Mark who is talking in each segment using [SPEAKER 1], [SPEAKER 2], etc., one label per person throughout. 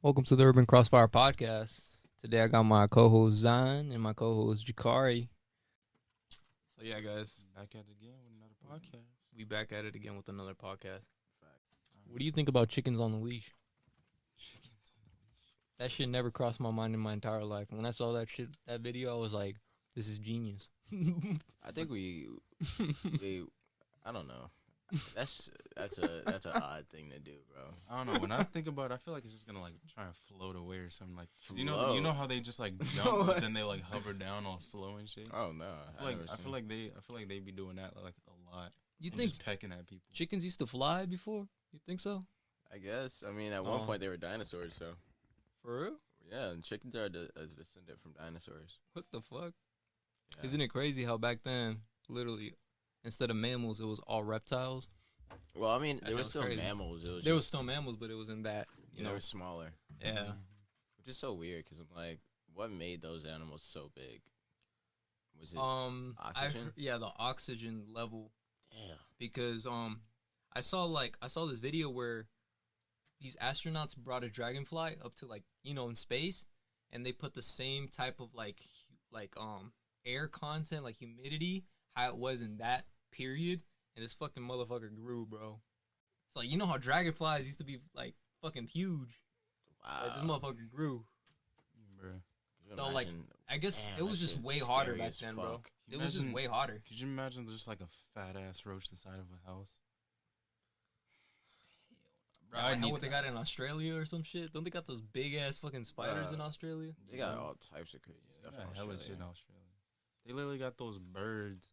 [SPEAKER 1] Welcome to the Urban Crossfire Podcast. Today I got my co-host Zion and my co-host Jakari. So yeah, guys,
[SPEAKER 2] Back at it again with another podcast.
[SPEAKER 1] we back at it again with another podcast. What do you think about chickens on the leash?
[SPEAKER 2] Chickens on the leash.
[SPEAKER 1] That shit never crossed my mind in my entire life. When I saw that video, I was like, this is genius.
[SPEAKER 3] I think we I don't know. That's an odd thing to do, bro.
[SPEAKER 2] I don't know. When I think about it, I feel like it's just gonna like try and float away or something. Like you know how they just like jump, but then they like hover down all slow and shit.
[SPEAKER 3] Oh no,
[SPEAKER 2] I feel like they be doing that like a lot.
[SPEAKER 1] You
[SPEAKER 2] and
[SPEAKER 1] think
[SPEAKER 2] just pecking at people?
[SPEAKER 1] chickens used to fly before? You think so?
[SPEAKER 3] I guess. I mean, at one point they were dinosaurs, so
[SPEAKER 1] For real?
[SPEAKER 3] yeah. And chickens are a descendant from dinosaurs.
[SPEAKER 1] What the fuck?
[SPEAKER 3] Yeah.
[SPEAKER 1] Isn't it crazy how back then, literally, instead of mammals, it was all reptiles?
[SPEAKER 3] Well, I mean,
[SPEAKER 1] That
[SPEAKER 3] there were
[SPEAKER 1] sounds
[SPEAKER 3] still
[SPEAKER 1] crazy.
[SPEAKER 3] mammals.
[SPEAKER 1] There was still mammals, but it was in that,
[SPEAKER 3] they were smaller,
[SPEAKER 1] Yeah.
[SPEAKER 3] which is so weird because I'm like, what made those animals so big? Was it oxygen?
[SPEAKER 1] The oxygen level.
[SPEAKER 3] Damn.
[SPEAKER 1] Because I saw this video where these astronauts brought a dragonfly up to in space, and they put the same type of air content, like humidity, how it was in that period, and this fucking motherfucker grew, bro. It's like, you know how dragonflies used to be like fucking huge.
[SPEAKER 3] Wow.
[SPEAKER 1] Like, this motherfucker grew.
[SPEAKER 2] Bruh.
[SPEAKER 1] So like, I guess it was just way hotter back then, bro. It was just way hotter.
[SPEAKER 2] Could you imagine just like a fat ass roach the side of a house?
[SPEAKER 1] Bro, I know what they got in Australia or some shit. Don't they got those big ass fucking spiders in Australia?
[SPEAKER 3] They got all types of crazy stuff.
[SPEAKER 2] They got
[SPEAKER 3] in
[SPEAKER 2] hella
[SPEAKER 3] Australia.
[SPEAKER 2] shit in Australia. They literally got those birds.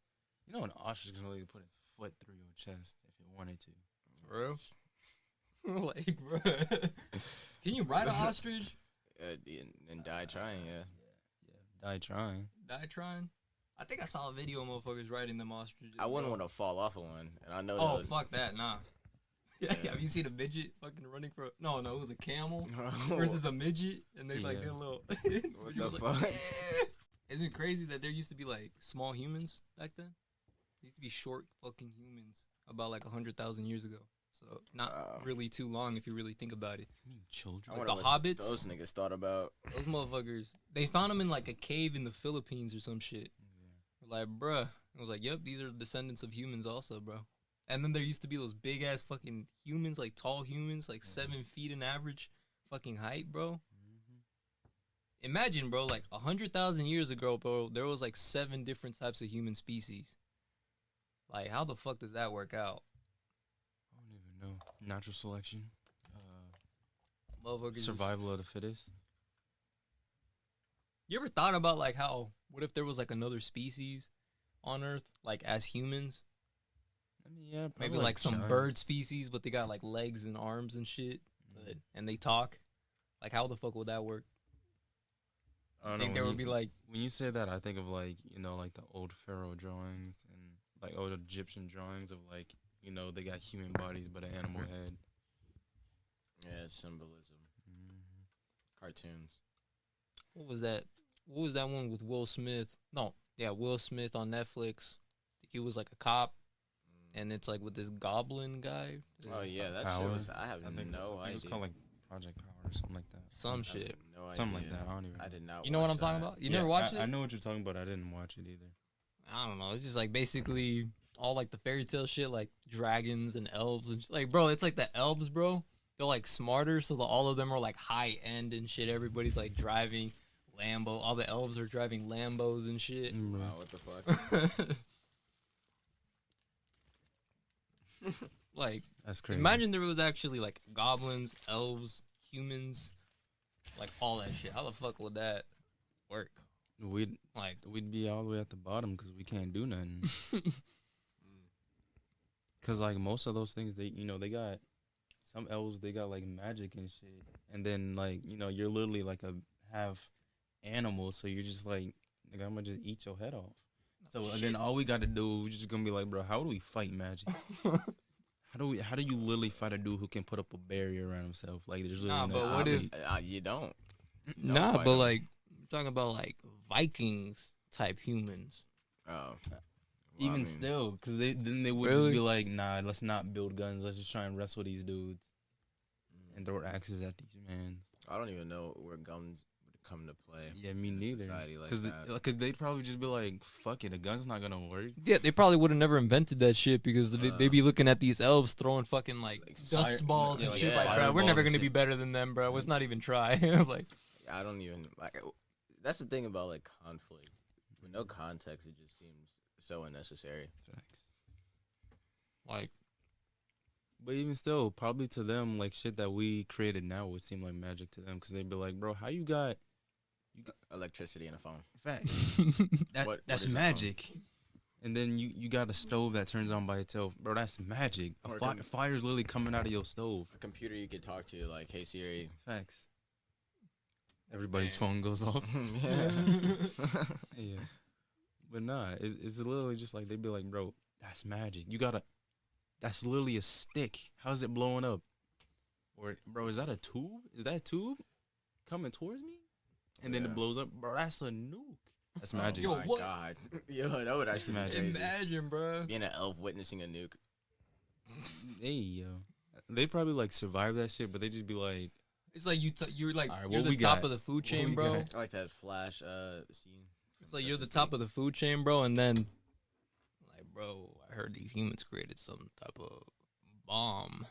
[SPEAKER 2] You know, an ostrich can literally put its foot through your chest if it wanted to.
[SPEAKER 1] For real? Like, bro. Can you ride an ostrich?
[SPEAKER 3] And die trying, yeah.
[SPEAKER 2] Die trying.
[SPEAKER 1] Die trying? I think I saw a video of motherfuckers riding them ostriches.
[SPEAKER 3] I wouldn't
[SPEAKER 1] bro.
[SPEAKER 3] want to fall off of one, and I know.
[SPEAKER 1] Oh, fuck that, nah.
[SPEAKER 3] Yeah.
[SPEAKER 1] Have you seen a midget fucking running for? No, it was a camel versus a midget, and they like did a little.
[SPEAKER 3] What the fuck?
[SPEAKER 1] Isn't it crazy that there used to be like small humans back then? There used to be short fucking humans about like 100,000 years ago. So not really too long if you really think about it.
[SPEAKER 2] You mean children?
[SPEAKER 3] I
[SPEAKER 1] Like
[SPEAKER 3] wonder
[SPEAKER 1] the
[SPEAKER 3] what
[SPEAKER 1] hobbits.
[SPEAKER 3] those niggas thought about.
[SPEAKER 1] Those motherfuckers. They found them in like a cave in the Philippines or some shit. Like, bruh. I was like, yep, these are descendants of humans also, bro. And then there used to be those big ass fucking humans, like tall humans, like 7 feet in average fucking height, bro. Imagine, bro, like 100,000 years ago, bro, there was like 7 different types of human species. Like, how the fuck does that work out?
[SPEAKER 2] I don't even know. Natural selection.
[SPEAKER 1] Motherfuckers.
[SPEAKER 2] Survival of the fittest.
[SPEAKER 1] You ever thought about like how, what if there was like another species on Earth, like as humans?
[SPEAKER 2] I mean, yeah,
[SPEAKER 1] Maybe like some bird species, but they got like legs and arms and shit, and they talk. Like, how the fuck would that work?
[SPEAKER 2] I
[SPEAKER 1] think there would be like,
[SPEAKER 2] when you say that, I think of like, you know, like the old pharaoh drawings and like old Egyptian drawings of like, you know, they got human bodies but an animal head.
[SPEAKER 3] Yeah, symbolism. Cartoons.
[SPEAKER 1] what was that? What was that one with Will Smith? No, yeah, Will Smith on Netflix. He was like a cop, and it's like with this goblin guy.
[SPEAKER 3] Oh yeah, that
[SPEAKER 2] Power.
[SPEAKER 3] shit was. I have
[SPEAKER 2] I think
[SPEAKER 3] no
[SPEAKER 2] it
[SPEAKER 3] idea.
[SPEAKER 2] was called like Project Power or something like that.
[SPEAKER 1] Some shit.
[SPEAKER 3] No idea.
[SPEAKER 2] Something like that. I don't even.
[SPEAKER 3] I did not.
[SPEAKER 1] You know what I'm
[SPEAKER 3] watch
[SPEAKER 1] talking
[SPEAKER 3] that.
[SPEAKER 1] about? You never watched it?
[SPEAKER 2] I know what you're talking about. I didn't watch it either.
[SPEAKER 1] I don't know. It's just like basically all like the fairy tale shit, like dragons and elves and like, bro, it's like the elves, bro. They're like smarter, so all of them are like high end and shit. Everybody's like driving Lambo. All the elves are driving Lambos and shit.
[SPEAKER 3] Wow, what the fuck?
[SPEAKER 1] Like,
[SPEAKER 2] That's crazy.
[SPEAKER 1] imagine there was actually like goblins, elves, humans, like all that shit. How the fuck would that work?
[SPEAKER 2] We'd be all the way at the bottom because we can't do nothing. Because like most of those things, they got some elves. They got like magic and shit, and then like you're literally like a half animal, so you're just like, nigga, I'm gonna just eat your head off. So and then all we got to do, we're just gonna be like, bro, how do we fight magic? How do you literally fight a dude who can put up a barrier around himself? Like there's literally
[SPEAKER 1] but what if
[SPEAKER 3] you don't?
[SPEAKER 1] Nah,
[SPEAKER 3] fight
[SPEAKER 1] but
[SPEAKER 3] him.
[SPEAKER 1] like I'm talking about like Vikings type humans.
[SPEAKER 3] Oh,
[SPEAKER 2] even still, because they would just be like, nah, let's not build guns. Let's just try and wrestle these dudes. And throw axes at these man.
[SPEAKER 3] I don't even know where guns would come to play.
[SPEAKER 2] Yeah, me
[SPEAKER 3] in a
[SPEAKER 2] neither.
[SPEAKER 3] society like
[SPEAKER 2] Because
[SPEAKER 3] that.
[SPEAKER 2] they'd probably just be like, fuck it, a gun's not gonna work.
[SPEAKER 1] Yeah, they probably would have never invented that shit because they be looking at these elves throwing fucking like dust balls and shit. Like, bro, we're never gonna be better than them, bro. Let's not even try. Like,
[SPEAKER 3] I don't even like. That's the thing about like conflict. With no context, it just seems so unnecessary.
[SPEAKER 2] Facts.
[SPEAKER 1] like,
[SPEAKER 2] But even still, probably to them, like shit that we created now would seem like magic to them because they'd be like, bro, how you got
[SPEAKER 3] Electricity and a phone.
[SPEAKER 2] facts? That's
[SPEAKER 3] is a
[SPEAKER 2] magic. And then you got a stove that turns on by itself, bro. That's magic.
[SPEAKER 3] Or
[SPEAKER 2] Fire's literally coming out of your stove.
[SPEAKER 3] A computer you could talk to, like, hey Siri.
[SPEAKER 2] Facts. Everybody's phone goes off. Yeah. But nah, it's literally just like they'd be like, bro, that's magic. That's literally a stick. How's it blowing up? Or, bro, is that a tube? Is that a tube coming towards me? And then it blows up. Bro, that's a nuke. That's magic.
[SPEAKER 3] Oh
[SPEAKER 1] Yo,
[SPEAKER 3] my
[SPEAKER 1] what?
[SPEAKER 3] God. Yo, that would actually be
[SPEAKER 2] Magic.
[SPEAKER 3] crazy.
[SPEAKER 1] imagine, bro.
[SPEAKER 3] Being an elf witnessing a nuke.
[SPEAKER 2] Hey, yo. They probably, like, survive that shit, but they just be like,
[SPEAKER 1] It's like you're like
[SPEAKER 2] All right,
[SPEAKER 1] you're
[SPEAKER 2] what
[SPEAKER 1] the
[SPEAKER 2] we
[SPEAKER 1] top
[SPEAKER 2] got?
[SPEAKER 1] of the food
[SPEAKER 2] What
[SPEAKER 1] chain,
[SPEAKER 2] we
[SPEAKER 1] bro.
[SPEAKER 2] got?
[SPEAKER 3] I like that Flash scene.
[SPEAKER 1] It's like you're the top of the food chain, bro, and then like, bro, I heard these humans created some type of bomb.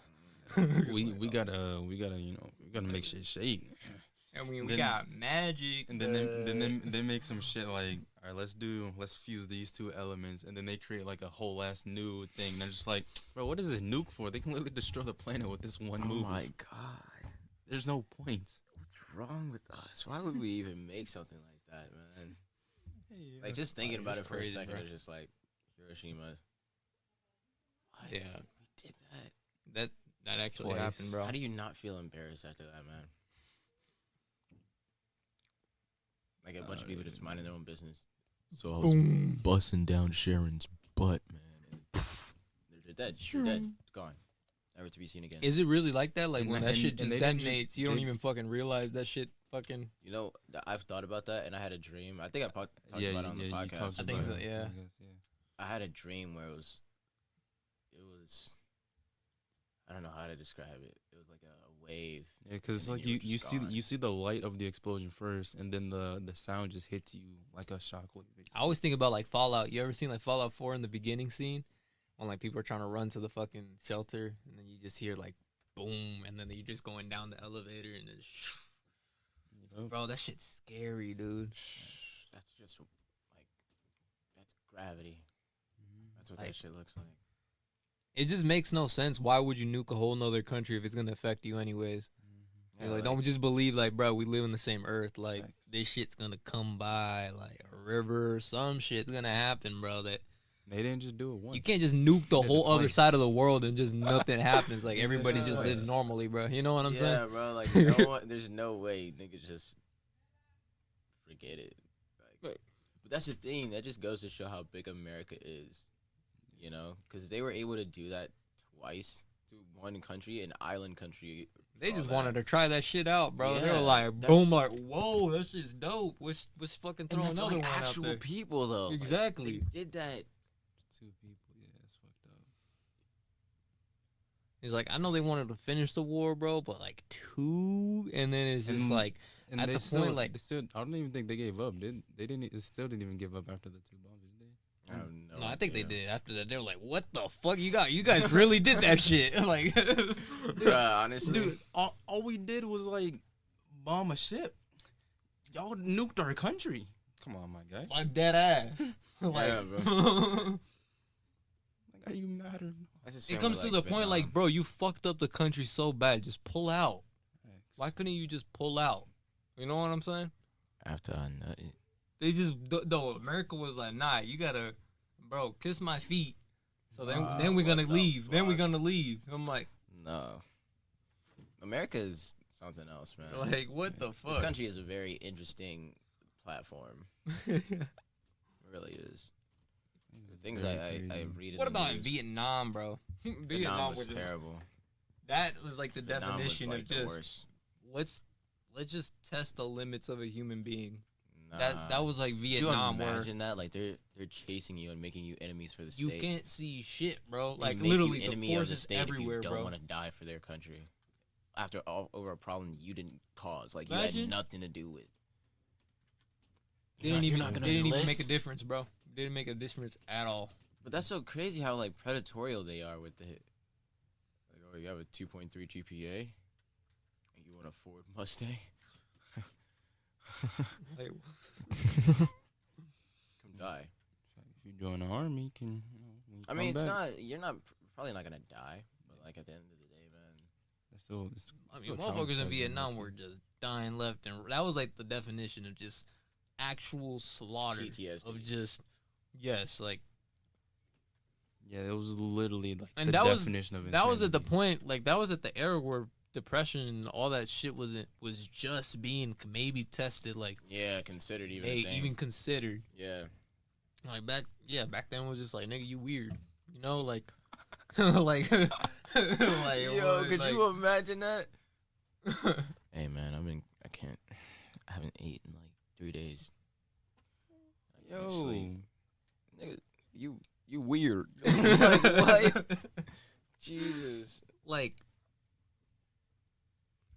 [SPEAKER 2] we gotta we gotta make shit shake.
[SPEAKER 1] And we
[SPEAKER 2] Then-
[SPEAKER 1] got magic.
[SPEAKER 2] And then they make some shit like, all right, let's fuse these two elements, and then they create like a whole ass new thing. And they're just like, bro, what is this nuke for? They can literally destroy the planet with this one move.
[SPEAKER 3] Oh my God.
[SPEAKER 2] There's no point.
[SPEAKER 3] What's wrong with us? Why would we even make something like that, man? Like, just thinking about it for a second, it's just like, Hiroshima. What?
[SPEAKER 1] Yeah.
[SPEAKER 3] We did that.
[SPEAKER 1] That actually
[SPEAKER 2] Twice.
[SPEAKER 1] happened, bro.
[SPEAKER 3] How do you not feel embarrassed after that, man? Like a bunch of people just minding their own business. So I was busting down Sharon's butt, man. And poof, they're dead. They're dead. Gone. Never to be seen again.
[SPEAKER 1] Is it really like that? Like
[SPEAKER 2] And
[SPEAKER 1] when
[SPEAKER 2] that-
[SPEAKER 1] that shit
[SPEAKER 2] and
[SPEAKER 1] just
[SPEAKER 2] they didn't
[SPEAKER 1] detonates, you don't even fucking realize that shit fucking.
[SPEAKER 3] You know, I've thought about that, and I had a dream. I think I talked about it on the
[SPEAKER 2] you
[SPEAKER 3] podcast.
[SPEAKER 2] talked
[SPEAKER 1] I think
[SPEAKER 2] about
[SPEAKER 1] so,
[SPEAKER 2] it.
[SPEAKER 1] yeah.
[SPEAKER 2] I guess, yeah.
[SPEAKER 3] I had a dream where it was I don't know how to describe it. It was like a wave.
[SPEAKER 2] Yeah, because it's
[SPEAKER 3] And
[SPEAKER 2] like
[SPEAKER 3] then you were
[SPEAKER 2] you
[SPEAKER 3] just
[SPEAKER 2] see
[SPEAKER 3] gone.
[SPEAKER 2] you see the light of the explosion first, and then the sound just hits you like a shockwave.
[SPEAKER 1] I always think about like Fallout. You ever seen like Fallout 4 in the beginning scene when like people are trying to run to the fucking shelter, and then you just hear like boom, and then you're just going down the elevator, and it's
[SPEAKER 2] Yup.
[SPEAKER 1] bro, that shit's scary, dude.
[SPEAKER 3] That's just like that's gravity. That's what
[SPEAKER 1] Like-
[SPEAKER 3] that shit looks like.
[SPEAKER 1] It just makes no sense. Why would you nuke a whole nother country if it's gonna affect you anyways? You're like, don't just believe like, bro, we live in the same earth. Like,
[SPEAKER 2] Facts.
[SPEAKER 1] this shit's gonna come by, like a river, some shit's gonna happen, bro. That
[SPEAKER 2] They didn't just do it once.
[SPEAKER 1] you can't just nuke the
[SPEAKER 2] Did it
[SPEAKER 1] whole other
[SPEAKER 2] twice.
[SPEAKER 1] side of the world and just nothing happens. Like everybody
[SPEAKER 2] Yeah,
[SPEAKER 1] just lives
[SPEAKER 2] twice.
[SPEAKER 1] normally, bro. You know what I'm
[SPEAKER 3] yeah,
[SPEAKER 1] saying?
[SPEAKER 3] bro. Like, there's no way niggas just forget it. Like, but that's the thing. That just goes to show how big America is. You know, because they were able to do that twice to one country, an island country.
[SPEAKER 1] They just
[SPEAKER 3] all
[SPEAKER 1] wanted
[SPEAKER 3] that.
[SPEAKER 1] to try that shit out, bro. They were
[SPEAKER 3] Yeah,
[SPEAKER 1] like,
[SPEAKER 3] that's-
[SPEAKER 1] boom, like, whoa, that's just dope. Let's fucking
[SPEAKER 3] And
[SPEAKER 1] throw
[SPEAKER 3] that's
[SPEAKER 1] another
[SPEAKER 3] like
[SPEAKER 1] one out
[SPEAKER 3] actual
[SPEAKER 1] there.
[SPEAKER 3] people, though. Like,
[SPEAKER 1] Exactly.
[SPEAKER 3] they did that.
[SPEAKER 2] Two people, yeah, it's fucked up.
[SPEAKER 1] He's like, I know they wanted to finish the war, bro, but like two, and then it's just
[SPEAKER 2] And-
[SPEAKER 1] like,
[SPEAKER 2] And
[SPEAKER 1] At
[SPEAKER 2] they
[SPEAKER 1] the
[SPEAKER 2] still,
[SPEAKER 1] point, like-
[SPEAKER 2] they still, I don't even think they gave up. They didn't. They still didn't even give up after the two bombs, did they?
[SPEAKER 3] I have
[SPEAKER 1] no, I think they
[SPEAKER 3] idea.
[SPEAKER 1] did. After that, they were like, what the fuck you got? You guys really did that shit. Like,
[SPEAKER 3] Bruh, honestly,
[SPEAKER 2] Dude, all we did was like bomb a ship. Y'all nuked our country. Come on, my guy.
[SPEAKER 1] like dead ass. Like,
[SPEAKER 3] Yeah,
[SPEAKER 2] Like, are you mad or?
[SPEAKER 3] That's the
[SPEAKER 1] it
[SPEAKER 3] same
[SPEAKER 1] comes
[SPEAKER 3] with,
[SPEAKER 1] to the point, like,
[SPEAKER 3] Vietnam.
[SPEAKER 1] bro, you fucked up the country so bad. Just pull out. Why couldn't you just pull out? You know what I'm saying?
[SPEAKER 3] After I nut it.
[SPEAKER 1] They just, though, America was like, nah, you gotta, bro, kiss my feet. So then we're gonna
[SPEAKER 3] what the
[SPEAKER 1] leave. Then we're
[SPEAKER 3] fuck?
[SPEAKER 1] gonna leave. I'm like,
[SPEAKER 3] No. America is something else, man.
[SPEAKER 1] like, what the fuck?
[SPEAKER 3] This country is a very interesting platform. It really is. The things I read in
[SPEAKER 1] What
[SPEAKER 3] the
[SPEAKER 1] about in
[SPEAKER 3] news,
[SPEAKER 1] Vietnam, bro?
[SPEAKER 3] Vietnam was
[SPEAKER 1] just-
[SPEAKER 3] terrible.
[SPEAKER 1] That was like the
[SPEAKER 3] Vietnam was,
[SPEAKER 1] definition
[SPEAKER 3] like,
[SPEAKER 1] of
[SPEAKER 3] the
[SPEAKER 1] just
[SPEAKER 3] worst.
[SPEAKER 1] let's just test the limits of a human being.
[SPEAKER 3] Nah.
[SPEAKER 1] That was like
[SPEAKER 3] Can you
[SPEAKER 1] Vietnam, where
[SPEAKER 3] imagine that? Like they're chasing you and making you enemies for the state.
[SPEAKER 1] you can't see shit, bro.
[SPEAKER 3] They
[SPEAKER 1] Like
[SPEAKER 3] make you
[SPEAKER 1] literally,
[SPEAKER 3] enemy
[SPEAKER 1] the
[SPEAKER 3] of
[SPEAKER 1] force
[SPEAKER 3] the
[SPEAKER 1] is
[SPEAKER 3] state
[SPEAKER 1] everywhere,
[SPEAKER 3] if you don't
[SPEAKER 1] bro.
[SPEAKER 3] want to die for their country. after all over a problem you didn't cause. Like you
[SPEAKER 1] Imagine.
[SPEAKER 3] had nothing to do with.
[SPEAKER 1] They didn't even make a difference, bro. They didn't make a difference at all.
[SPEAKER 3] But that's so crazy how like predatorial they are with the hit. Like, oh, you have a 2.3 GPA, and you want a Ford Mustang.
[SPEAKER 1] Like,
[SPEAKER 3] Come die.
[SPEAKER 2] If you join the army, you can.
[SPEAKER 3] I mean, it's not. You're not probably not gonna die, but like at the end of the day, man.
[SPEAKER 2] That's still.
[SPEAKER 1] I mean, motherfuckers in Vietnam were just dying left and that was like the definition of just actual slaughter
[SPEAKER 3] PTSD.
[SPEAKER 1] of just like.
[SPEAKER 2] Yeah, it was literally like
[SPEAKER 1] And
[SPEAKER 2] the
[SPEAKER 1] that was
[SPEAKER 2] definition of
[SPEAKER 1] that was at the
[SPEAKER 2] insanity.
[SPEAKER 1] point, like that was at the era where depression and all that shit was just being maybe tested, like
[SPEAKER 3] Yeah, considered even.
[SPEAKER 1] hey,
[SPEAKER 3] a thing.
[SPEAKER 1] even considered.
[SPEAKER 3] Yeah.
[SPEAKER 1] Like back then it was just like nigga, you weird, you know, like like like
[SPEAKER 3] Yo, could
[SPEAKER 1] like,
[SPEAKER 3] you imagine that? Hey man, I haven't eaten in like 3 days. I can't
[SPEAKER 2] Yo,
[SPEAKER 3] sleep. Nigga, you weird. Like what? Jesus,
[SPEAKER 1] like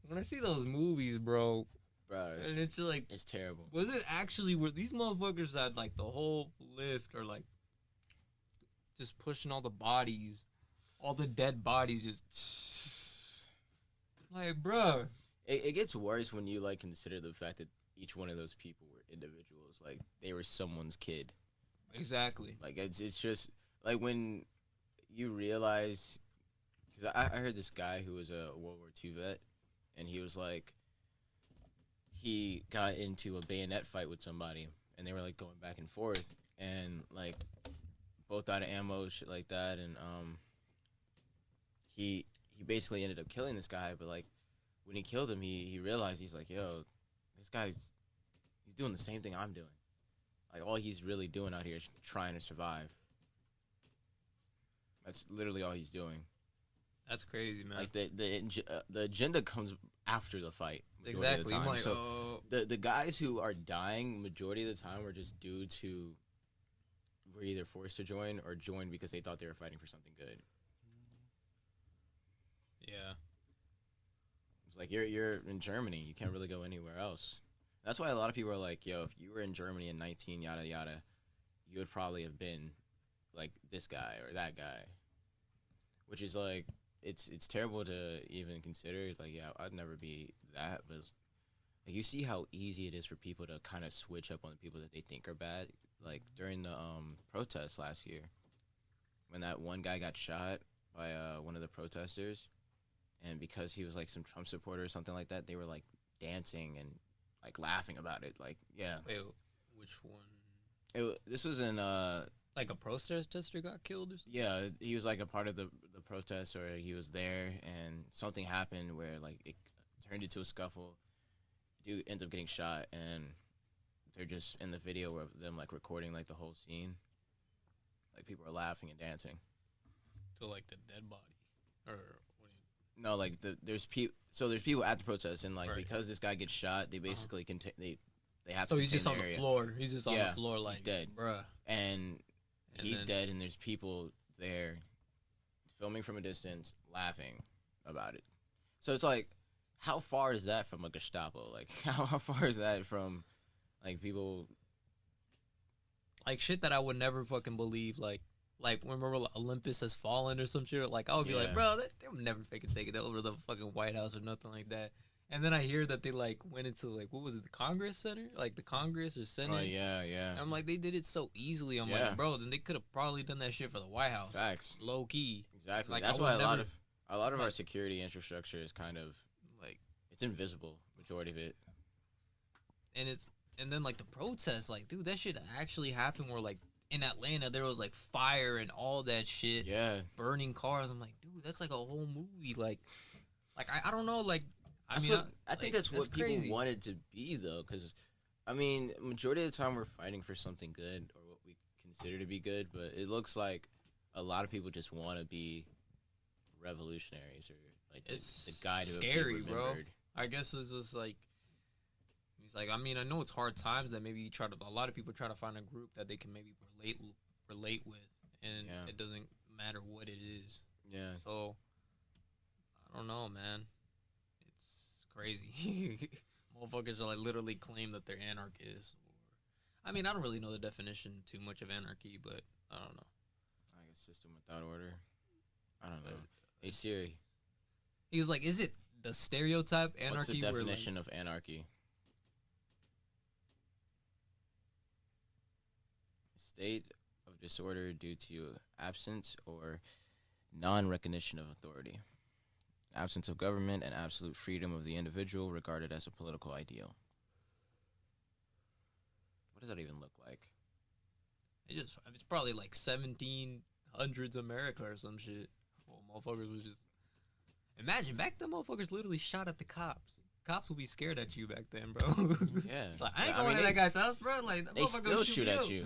[SPEAKER 1] when I see those movies, bro,
[SPEAKER 3] bro,
[SPEAKER 1] and it's just like,
[SPEAKER 3] it's terrible.
[SPEAKER 1] was it actually were these motherfuckers that like the whole lift or like just pushing all the bodies, all the dead bodies, just like, bro.
[SPEAKER 3] It gets worse when you like consider the fact that each one of those people were individuals. Like they were someone's kid.
[SPEAKER 1] Exactly.
[SPEAKER 3] Like it's just like when you realize, because I heard this guy who was a World War II vet, and he was like, he got into a bayonet fight with somebody, and they were like going back and forth, and like both out of ammo, shit like that, and he basically ended up killing this guy, but like when he killed him, he realized, he's like, yo, this guy's he's doing the same thing I'm doing. Like, all he's really doing out here is trying to survive. That's literally all he's doing.
[SPEAKER 1] That's crazy, man.
[SPEAKER 3] Like, the agenda comes after the fight. Majority
[SPEAKER 1] Exactly.
[SPEAKER 3] Of the
[SPEAKER 1] I'm
[SPEAKER 3] time.
[SPEAKER 1] like,
[SPEAKER 3] So
[SPEAKER 1] oh,
[SPEAKER 3] the guys who are dying majority of the time were just dudes who were either forced to join or joined because they thought they were fighting for something good.
[SPEAKER 1] yeah.
[SPEAKER 3] It's like you're in Germany. You can't really go anywhere else. That's why a lot of people are like, yo, if you were in Germany in 19, yada, yada, you would probably have been like this guy or that guy. Which is like, it's terrible to even consider. It's like, yeah, I'd never be that. But like, you see how easy it is for people to kind of switch up on the people that they think are bad. Like during the protests last year, when that one guy got shot by one of the protesters, and because he was like some Trump supporter or something like that, they were like dancing and like laughing about it. Like, yeah.
[SPEAKER 1] Wait, which one?
[SPEAKER 3] This was in
[SPEAKER 1] Like a protester got killed or something?
[SPEAKER 3] yeah, he was like a part of the protest, or he was there, and something happened where like it turned into a scuffle. Dude ends up getting shot, and they're just in the video of them like recording like the whole scene. Like people are laughing and dancing.
[SPEAKER 1] To like the dead body, or what do you,
[SPEAKER 3] No, like there's people. So there's people at the protest, and like
[SPEAKER 1] Right.
[SPEAKER 3] because this guy gets shot, they basically they have
[SPEAKER 1] so
[SPEAKER 3] to.
[SPEAKER 1] he's just on
[SPEAKER 3] contain
[SPEAKER 1] the
[SPEAKER 3] area.
[SPEAKER 1] floor. He's just on
[SPEAKER 3] Yeah,
[SPEAKER 1] the floor, like
[SPEAKER 3] he's dead.
[SPEAKER 1] bruh.
[SPEAKER 3] And
[SPEAKER 1] And
[SPEAKER 3] he's
[SPEAKER 1] then-
[SPEAKER 3] dead, and there's people there filming from a distance, laughing about it. So it's like, how far is that from a Gestapo? Like, how far is that from, like, people?
[SPEAKER 1] Like shit that I would never fucking believe. Like remember Olympus Has Fallen or some shit. Like I would be like,
[SPEAKER 3] Yeah.
[SPEAKER 1] bro, they would never fucking take it over the fucking White House or nothing like that. And then I hear that they like went into like, what was it, the Congress Center, like the Congress or Senate.
[SPEAKER 3] Oh yeah, yeah.
[SPEAKER 1] And I'm like, they did it so easily. I'm
[SPEAKER 3] Yeah.
[SPEAKER 1] like, bro, then they could have probably done that shit for the White House,
[SPEAKER 3] Facts.
[SPEAKER 1] low key.
[SPEAKER 3] Exactly.
[SPEAKER 1] Like,
[SPEAKER 3] That's
[SPEAKER 1] I
[SPEAKER 3] why
[SPEAKER 1] would
[SPEAKER 3] a lot
[SPEAKER 1] never-
[SPEAKER 3] of our
[SPEAKER 1] like-
[SPEAKER 3] security infrastructure is kind of
[SPEAKER 1] Like,
[SPEAKER 3] it's invisible. Majority of it.
[SPEAKER 1] and then like the protests, like, dude, that shit actually happened. Where like in Atlanta there was like fire and all that shit,
[SPEAKER 3] Yeah.
[SPEAKER 1] burning cars. I'm like, dude, that's like a whole movie. Like I don't know, like. I
[SPEAKER 3] That's
[SPEAKER 1] mean,
[SPEAKER 3] what, I think
[SPEAKER 1] like,
[SPEAKER 3] that's what people
[SPEAKER 1] crazy.
[SPEAKER 3] wanted to be, though, because, I mean, majority of the time we're fighting for something good or what we consider to be good, but it looks like a lot of people just want to be revolutionaries or like
[SPEAKER 1] It's
[SPEAKER 3] the guy to
[SPEAKER 1] scary,
[SPEAKER 3] be
[SPEAKER 1] bro.
[SPEAKER 3] remembered.
[SPEAKER 1] I guess it's just like, he's like, I mean, I know it's hard times that maybe a lot of people try to find a group that they can maybe relate with, and
[SPEAKER 3] Yeah.
[SPEAKER 1] it doesn't matter what it is.
[SPEAKER 3] Yeah.
[SPEAKER 1] So I don't know, man. crazy. Motherfuckers are like literally claim that they're anarchists. I mean, I don't really know the definition too much of anarchy, but I don't know.
[SPEAKER 3] Like a system without order. I don't know. Hey Siri,
[SPEAKER 1] He was like, "Is it the stereotype anarchy?"
[SPEAKER 3] what's the
[SPEAKER 1] where,
[SPEAKER 3] definition of anarchy? State of disorder due to absence or non-recognition of authority. Absence of government and absolute freedom of the individual regarded as a political ideal. What does that even look like?
[SPEAKER 1] it's probably like 1700s America or some shit. Well, motherfuckers was just imagine back then. Motherfuckers literally shot at the cops. Cops would be scared at you back then, bro.
[SPEAKER 3] Yeah.
[SPEAKER 1] It's like, I ain't going to that guy's house, bro. Like that
[SPEAKER 3] They
[SPEAKER 1] motherfucker
[SPEAKER 3] still
[SPEAKER 1] gonna
[SPEAKER 3] shoot
[SPEAKER 1] me
[SPEAKER 3] at
[SPEAKER 1] up.
[SPEAKER 3] you.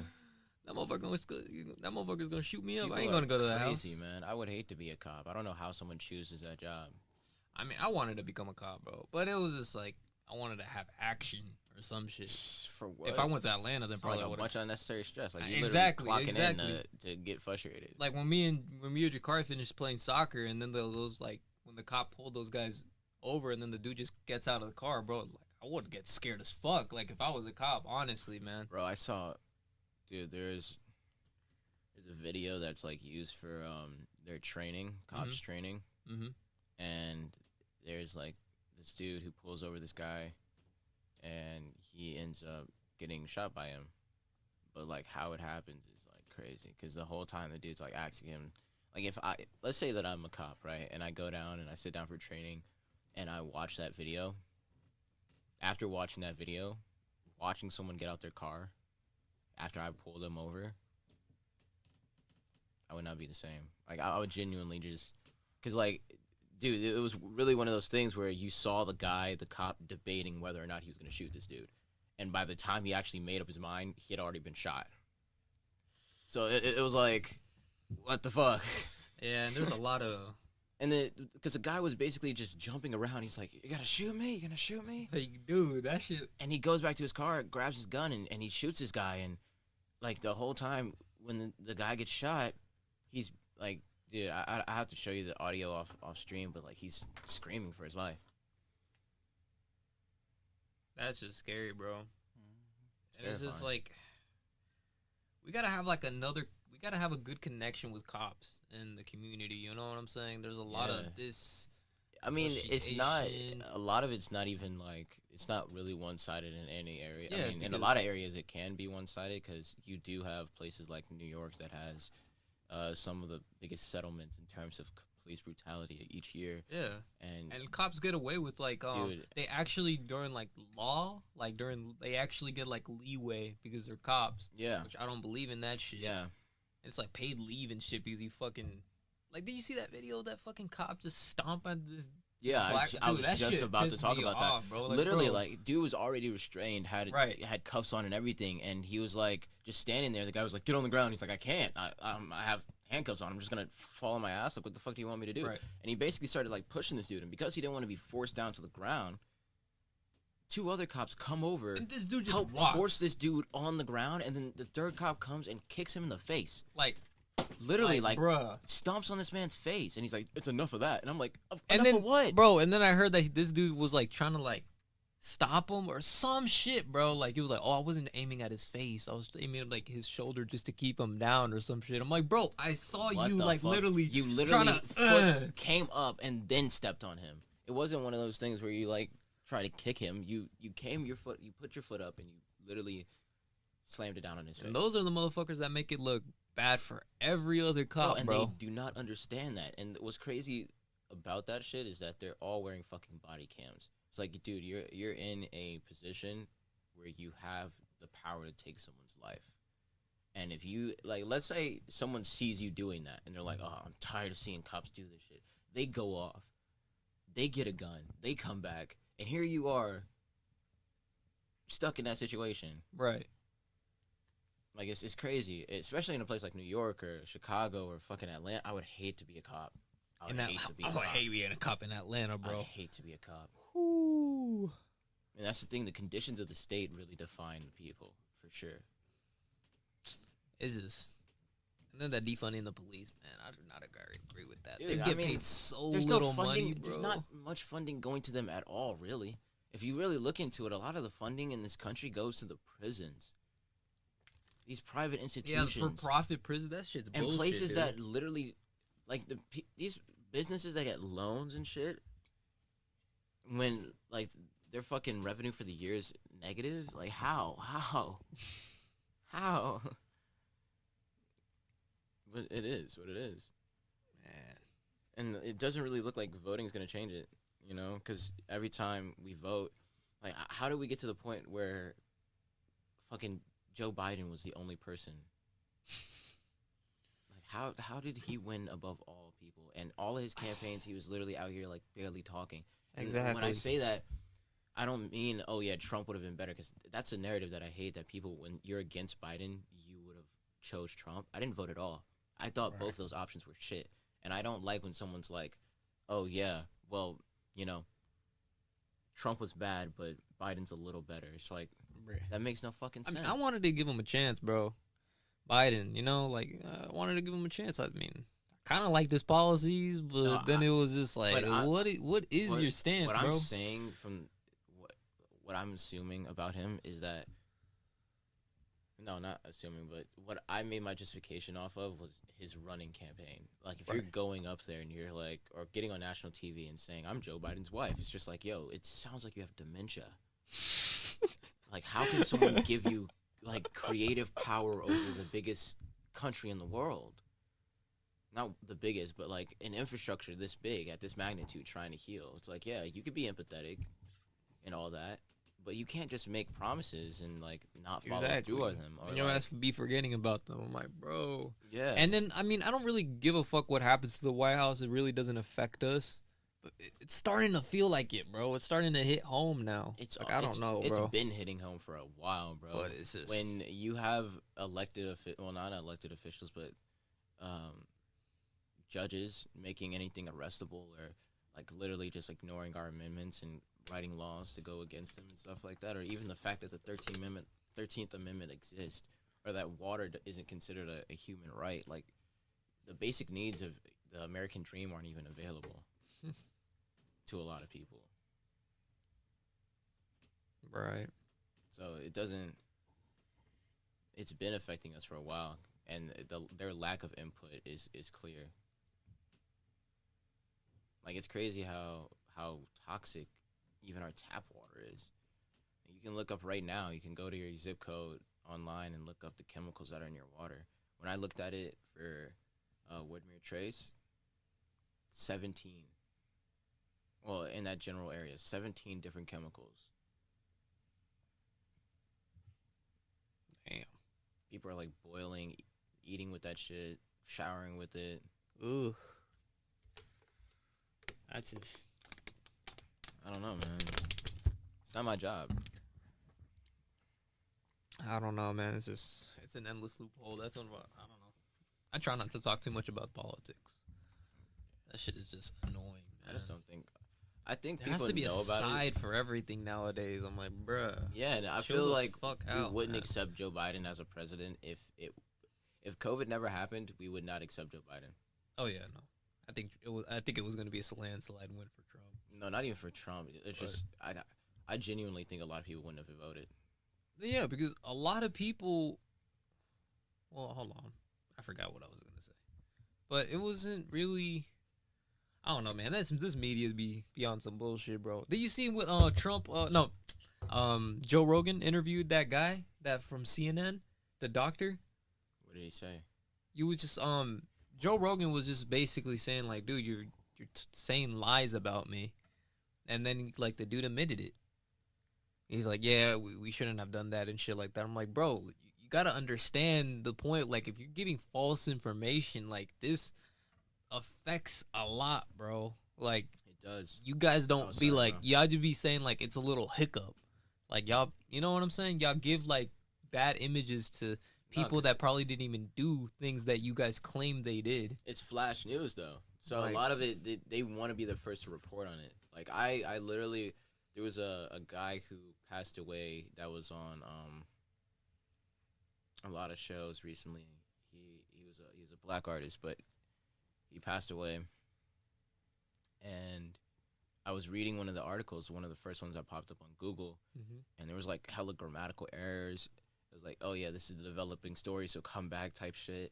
[SPEAKER 1] That motherfucker's gonna shoot me up.
[SPEAKER 3] People
[SPEAKER 1] I ain't
[SPEAKER 3] are
[SPEAKER 1] gonna go to that
[SPEAKER 3] crazy,
[SPEAKER 1] house.
[SPEAKER 3] man. I would hate to be a cop. I don't know how someone chooses that job.
[SPEAKER 1] I mean, I wanted to become a cop, bro, but it was just like I wanted to have action or some shit.
[SPEAKER 3] For what?
[SPEAKER 1] If I went to Atlanta, then probably
[SPEAKER 3] like a
[SPEAKER 1] would.
[SPEAKER 3] bunch of unnecessary stress. Like you
[SPEAKER 1] Exactly,
[SPEAKER 3] literally clocking
[SPEAKER 1] exactly.
[SPEAKER 3] in to get frustrated.
[SPEAKER 1] Like when me and Jakari finished playing soccer, and then those like when the cop pulled those guys over, and then the dude just gets out of the car, bro. Like I would get scared as fuck. Like if I was a cop, honestly, man.
[SPEAKER 3] Bro, I saw, dude. There's a video that's like used for their training, cops training, and there's like this dude who pulls over this guy, and he ends up getting shot by him. But like how it happens is like crazy because the whole time the dude's like asking him, like let's say that I'm a cop, right, and I go down and I sit down for training, and I watch that video. After watching that video, watching someone get out their car, after I pull them over, I would not be the same. Like, I would genuinely just... Because, like, dude, it was really one of those things where you saw the cop, debating whether or not he was going to shoot this dude. And by the time he actually made up his mind, he had already been shot. So it was like, what the fuck?
[SPEAKER 1] Yeah, and there's a lot of...
[SPEAKER 3] And then, because the guy was basically just jumping around. He's like, you gotta shoot me? You gonna shoot me?
[SPEAKER 1] Like, dude, that shit...
[SPEAKER 3] And he goes back to his car, grabs his gun, and he shoots this guy. And, like, the whole time when the guy gets shot, he's like, dude, I have to show you the audio off stream, but, like, he's screaming for his life.
[SPEAKER 1] That's just scary, bro. And it's just
[SPEAKER 3] terrifying.
[SPEAKER 1] like... We gotta have, like, we gotta have a good connection with cops in the community, you know what I'm saying? There's a lot of this...
[SPEAKER 3] I mean, it's not,
[SPEAKER 1] association.
[SPEAKER 3] a lot of it's not even, like, it's not really one-sided in any area.
[SPEAKER 1] Yeah,
[SPEAKER 3] I mean, in a lot of areas it can be one-sided because you do have places like New York that has some of the biggest settlements in terms of police brutality each year.
[SPEAKER 1] Yeah. And cops get away with, like,
[SPEAKER 3] Dude.
[SPEAKER 1] they actually, during, like, law, like, they actually get, like, leeway because they're cops.
[SPEAKER 3] Yeah.
[SPEAKER 1] Which I don't believe in that shit.
[SPEAKER 3] Yeah.
[SPEAKER 1] It's, like, paid leave and shit because you fucking... Like, did you see that video of that fucking cop just stomp at this...
[SPEAKER 3] Yeah,
[SPEAKER 1] black...
[SPEAKER 3] I
[SPEAKER 1] Dude,
[SPEAKER 3] was
[SPEAKER 1] that
[SPEAKER 3] just
[SPEAKER 1] shit
[SPEAKER 3] about to
[SPEAKER 1] pissed
[SPEAKER 3] talk
[SPEAKER 1] me
[SPEAKER 3] about
[SPEAKER 1] off,
[SPEAKER 3] that.
[SPEAKER 1] bro. Like,
[SPEAKER 3] Literally,
[SPEAKER 1] bro.
[SPEAKER 3] like, dude was already restrained, had cuffs on and everything, and he was, like, just standing there. The guy was like, get on the ground. He's like, I can't. I have handcuffs on. I'm just going to fall on my ass. Like, what the fuck do you want me to do?
[SPEAKER 1] Right.
[SPEAKER 3] And he basically started, like, pushing this dude, and because he didn't want to be forced down to the ground, two other cops come over,
[SPEAKER 1] And this dude just
[SPEAKER 3] help
[SPEAKER 1] walked.
[SPEAKER 3] force this dude on the ground, and then the third cop comes and kicks him in the face.
[SPEAKER 1] Like...
[SPEAKER 3] Literally, like,
[SPEAKER 1] bruh.
[SPEAKER 3] stomps on this man's face, and he's like, it's enough of that. And I'm like,
[SPEAKER 1] And
[SPEAKER 3] enough
[SPEAKER 1] then,
[SPEAKER 3] of what?
[SPEAKER 1] bro, and then I heard that this dude was, like, trying to, like, stop him or some shit, bro. Like, he was like, oh, I wasn't aiming at his face. I was aiming at, like, his shoulder just to keep him down or some shit. I'm like, bro, I saw
[SPEAKER 3] What
[SPEAKER 1] you,
[SPEAKER 3] the
[SPEAKER 1] like,
[SPEAKER 3] fuck?
[SPEAKER 1] literally
[SPEAKER 3] You literally
[SPEAKER 1] trying to,
[SPEAKER 3] came up and then stepped on him. It wasn't one of those things where you, like, try to kick him. You put your foot up, and you literally slammed it down on his face.
[SPEAKER 1] And those are the motherfuckers that make it look bad for every other cop,
[SPEAKER 3] and
[SPEAKER 1] bro.
[SPEAKER 3] they do not understand that. And what's crazy about that shit is that they're all wearing fucking body cams. It's like, dude, you're in a position where you have the power to take someone's life. And if you, like, let's say someone sees you doing that, and they're like, oh, I'm tired of seeing cops do this shit. They go off. They get a gun. They come back. And here you are, stuck in that situation.
[SPEAKER 1] Right.
[SPEAKER 3] Like, it's crazy, especially in a place like New York or Chicago or fucking Atlanta. I would hate to be a cop. I would hate to be a
[SPEAKER 1] I
[SPEAKER 3] cop.
[SPEAKER 1] would hate being a cop in Atlanta,
[SPEAKER 3] I
[SPEAKER 1] bro.
[SPEAKER 3] hate to be a cop.
[SPEAKER 1] Ooh.
[SPEAKER 3] And that's the thing. The conditions of the state really define the people, for sure.
[SPEAKER 1] It's just... And then that defunding the police, man, I do not agree with that.
[SPEAKER 3] Dude,
[SPEAKER 1] They get paid so
[SPEAKER 3] there's
[SPEAKER 1] little
[SPEAKER 3] no funding,
[SPEAKER 1] money, bro.
[SPEAKER 3] There's not much funding going to them at all, really. If you really look into it, a lot of the funding in this country goes to the prisons. These private institutions.
[SPEAKER 1] Yeah, for profit prison, that shit's
[SPEAKER 3] and
[SPEAKER 1] bullshit,
[SPEAKER 3] places
[SPEAKER 1] dude.
[SPEAKER 3] that literally, like these businesses that get loans and shit, when like their fucking revenue for the year is negative, like how? But it is what it is,
[SPEAKER 1] Man.
[SPEAKER 3] and it doesn't really look like voting is gonna change it, you know? Because every time we vote, like, how did we get to the point where fucking Joe Biden was the only person? Like, how did he win above all people? And all of his campaigns, he was literally out here like barely talking. And
[SPEAKER 1] Exactly.
[SPEAKER 3] when I say that, I don't mean, oh yeah, Trump would have been better, because that's a narrative that I hate. That people, when you're against Biden, you would have chose Trump. I didn't vote at all. I thought both those options were shit, and I don't like when someone's like, oh yeah, well, you know, Trump was bad, but Biden's a little better. It's like, that makes no fucking sense.
[SPEAKER 1] I wanted to give him a chance, bro. Biden, you know, like, I wanted to give him a chance. I mean, I kind of like his policies, but then it was just like, what is your stance,
[SPEAKER 3] what
[SPEAKER 1] bro?
[SPEAKER 3] I'm saying from what I'm assuming about him is that, no, not assuming, but what I made my justification off of was his running campaign. Like, if you're going up there and you're like, or getting on national TV and saying, I'm Joe Biden's wife, it's just like, yo, it sounds like you have dementia. Like, how can someone give you, like, creative power over the biggest country in the world? Not the biggest, but, like, an infrastructure this big, at this magnitude, trying to heal. It's like, yeah, you could be empathetic and all that, but you can't just make promises and, like, not follow through on them. Or
[SPEAKER 1] and your ass be forgetting about them. I'm like, bro.
[SPEAKER 3] Yeah.
[SPEAKER 1] And then, I mean, I don't really give a fuck what happens to the White House. It really doesn't affect us. But it's starting to feel like it, bro. It's starting to hit home now.
[SPEAKER 3] It's
[SPEAKER 1] like, I don't know, bro.
[SPEAKER 3] It's been hitting home for a while, bro.
[SPEAKER 1] What is this?
[SPEAKER 3] When you have elected, well, not elected officials, but judges making anything arrestable, or like literally just ignoring our amendments and writing laws to go against them and stuff like that, or even the fact that the 13th Amendment exists, or that water isn't considered a human right. Like, the basic needs of the American dream aren't even available to a lot of people.
[SPEAKER 1] Right.
[SPEAKER 3] So it's been affecting us for a while, and their lack of input is clear. Like, it's crazy how toxic even our tap water is. You can look up right now. You can go to your zip code online and look up the chemicals that are in your water. When I looked at it for Woodmere Trace, 17. Well, in that general area, 17 different chemicals.
[SPEAKER 1] Damn.
[SPEAKER 3] People are like boiling, eating with that shit, showering with it.
[SPEAKER 1] Ooh. That's just...
[SPEAKER 3] I don't know, man. It's not my job.
[SPEAKER 1] I don't know, man. It's an endless loophole. That's what I don't know. I try not to talk too much about politics. That shit is just annoying, man.
[SPEAKER 3] I just don't think. I think
[SPEAKER 1] there
[SPEAKER 3] people
[SPEAKER 1] has to be
[SPEAKER 3] know
[SPEAKER 1] a
[SPEAKER 3] about
[SPEAKER 1] side
[SPEAKER 3] it.
[SPEAKER 1] for everything nowadays. I'm like, bruh.
[SPEAKER 3] Yeah, and I
[SPEAKER 1] chill
[SPEAKER 3] feel
[SPEAKER 1] the
[SPEAKER 3] like
[SPEAKER 1] fuck
[SPEAKER 3] we
[SPEAKER 1] out,
[SPEAKER 3] wouldn't
[SPEAKER 1] man.
[SPEAKER 3] accept Joe Biden as a president if COVID never happened. We would not accept Joe Biden.
[SPEAKER 1] Oh yeah, no. I think it was going to be a landslide win for Trump.
[SPEAKER 3] No, not even for Trump. It's just I genuinely think a lot of people wouldn't have voted.
[SPEAKER 1] Yeah, because a lot of people. Well, hold on. I forgot what I was going to say, but it wasn't really. I don't know, man. This media be on some bullshit, bro. Did you see what Trump? Joe Rogan interviewed that guy that from CNN, the doctor.
[SPEAKER 3] What did he say?
[SPEAKER 1] You was just Joe Rogan was just basically saying like, dude, you're saying lies about me, and then like the dude admitted it. He's like, yeah, we shouldn't have done that and shit like that. I'm like, bro, you gotta understand the point. Like, if you're giving false information, like this affects a lot, bro. Like,
[SPEAKER 3] It does.
[SPEAKER 1] you guys don't be like,
[SPEAKER 3] bro.
[SPEAKER 1] y'all just be saying like it's a little hiccup. Like, y'all, you know what I'm saying? Y'all give like bad images to people that probably didn't even do things that you guys claim they did.
[SPEAKER 3] It's flash news though, so
[SPEAKER 1] Like,
[SPEAKER 3] a lot of it they want to be the first to report on it. Like I literally, there was a guy who passed away that was on a lot of shows recently. He was black artist, but he passed away. And I was reading one of the articles, one of the first ones that popped up on Google, and there was like hella grammatical errors. It was like, oh yeah, this is the developing story, so come back type shit.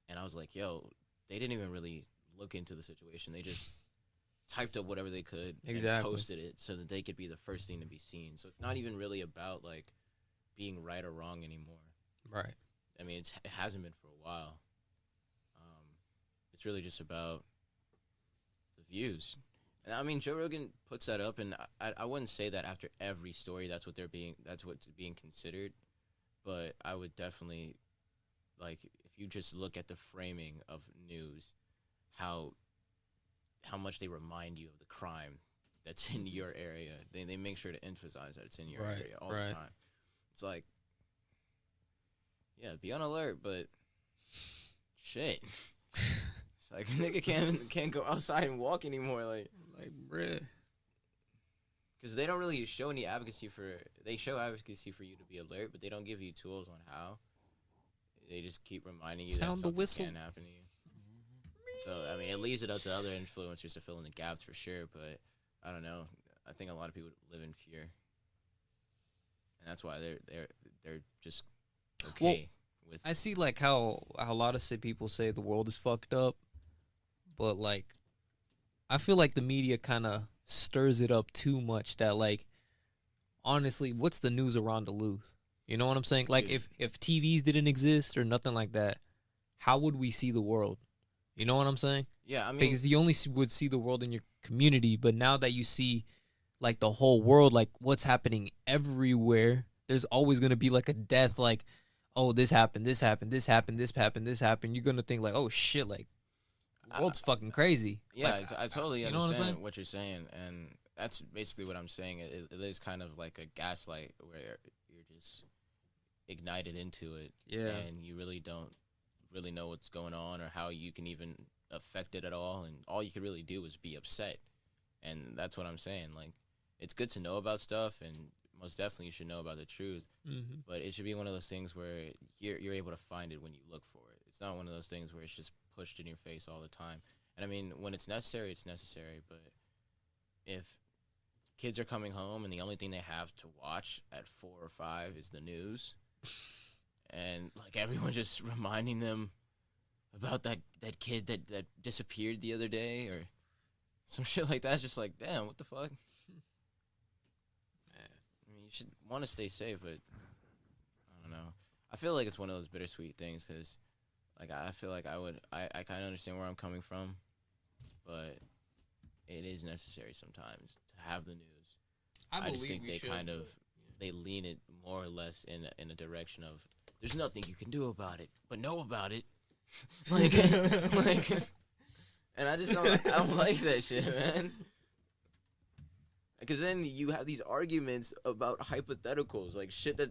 [SPEAKER 3] And I was like, yo, they didn't even really look into the situation. They just typed up whatever they could and posted it so that they could be the first thing to be seen. So it's not even really about like being right or wrong anymore.
[SPEAKER 1] Right.
[SPEAKER 3] I mean, it hasn't been for a while. It's really just about the views. And I mean, Joe Rogan puts that up, and I wouldn't say that after every story that's what's being considered, but I would definitely, like, if you just look at the framing of news, how much they remind you of the crime that's in your area. They make sure to emphasize that it's in your area all the time. It's like, yeah, be on alert, but shit. It's like, a nigga can't go outside and walk anymore, like bruh. Because they don't really show any advocacy they show advocacy for you to be alert, but they don't give you tools on how. They just keep reminding you that something can happen to you. So, I mean, it leaves it up to other influencers to fill in the gaps for sure, but I don't know. I think a lot of people live in fear. And that's why they're just okay with.
[SPEAKER 1] I see like how a lot of people say the world is fucked up, but like I feel like the media kind of stirs it up too much that like honestly, what's the news around to lose? You know what I'm saying? Like if TVs didn't exist or nothing like that, how would we see the world? You know what I'm saying?
[SPEAKER 3] Yeah, I mean,
[SPEAKER 1] because you only would see the world in your community, but now that you see like the whole world, like what's happening everywhere, there's always going to be like a death, like, oh, this happened, this happened, this happened, this happened, this happened. You're going to think like, oh shit, like the world's fucking crazy.
[SPEAKER 3] Yeah,
[SPEAKER 1] like,
[SPEAKER 3] I totally understand what you're saying, and that's basically what I'm saying. It is kind of like a gaslight where you're just ignited into it, and you really don't really know what's going on or how you can even affect it at all, and all you can really do is be upset. And that's what I'm saying. Like, it's good to know about stuff, and most definitely you should know about the truth, but it should be one of those things where you're able to find it when you look for it. It's not one of those things where it's just pushed in your face all the time. And I mean, when it's necessary, but if kids are coming home and the only thing they have to watch at 4 or 5 is the news, and like everyone just reminding them about that kid that disappeared the other day or some shit like that, it's just like, damn, what the fuck? I mean, you should want to stay safe, but I don't know. I feel like it's one of those bittersweet things because, like, I feel like I kind of understand where I'm coming from, but it is necessary sometimes to have the news. I just think they lean it more or less in a direction of there's nothing you can do about it, but know about it. like, and I don't like that shit, man. Because then you have these arguments about hypotheticals, like shit that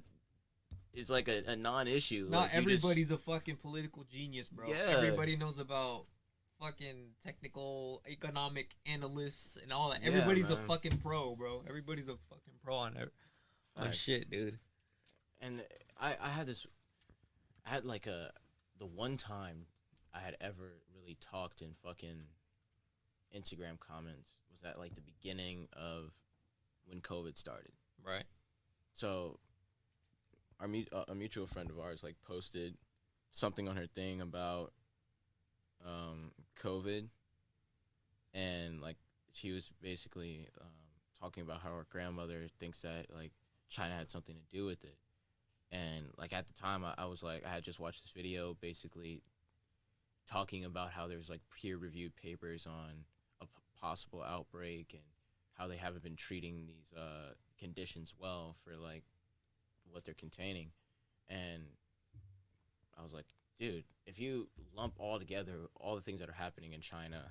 [SPEAKER 3] is like a non-issue.
[SPEAKER 1] Not
[SPEAKER 3] like
[SPEAKER 1] everybody's a fucking political genius, bro. Yeah. Everybody knows about fucking technical, economic analysts and all that. Everybody's a fucking pro, bro. Everybody's a fucking pro on shit, dude.
[SPEAKER 3] And I had like the one time I had ever really talked in fucking Instagram comments was at like the beginning of when COVID started.
[SPEAKER 1] Right.
[SPEAKER 3] So a mutual friend of ours like posted something on her thing about COVID, and like she was basically talking about how her grandmother thinks that like China had something to do with it. And like at the time I was like, I had just watched this video basically talking about how there's like peer-reviewed papers on a possible outbreak and how they haven't been treating these conditions well for like what they're containing. And I was like, dude, if you lump all together all the things that are happening in China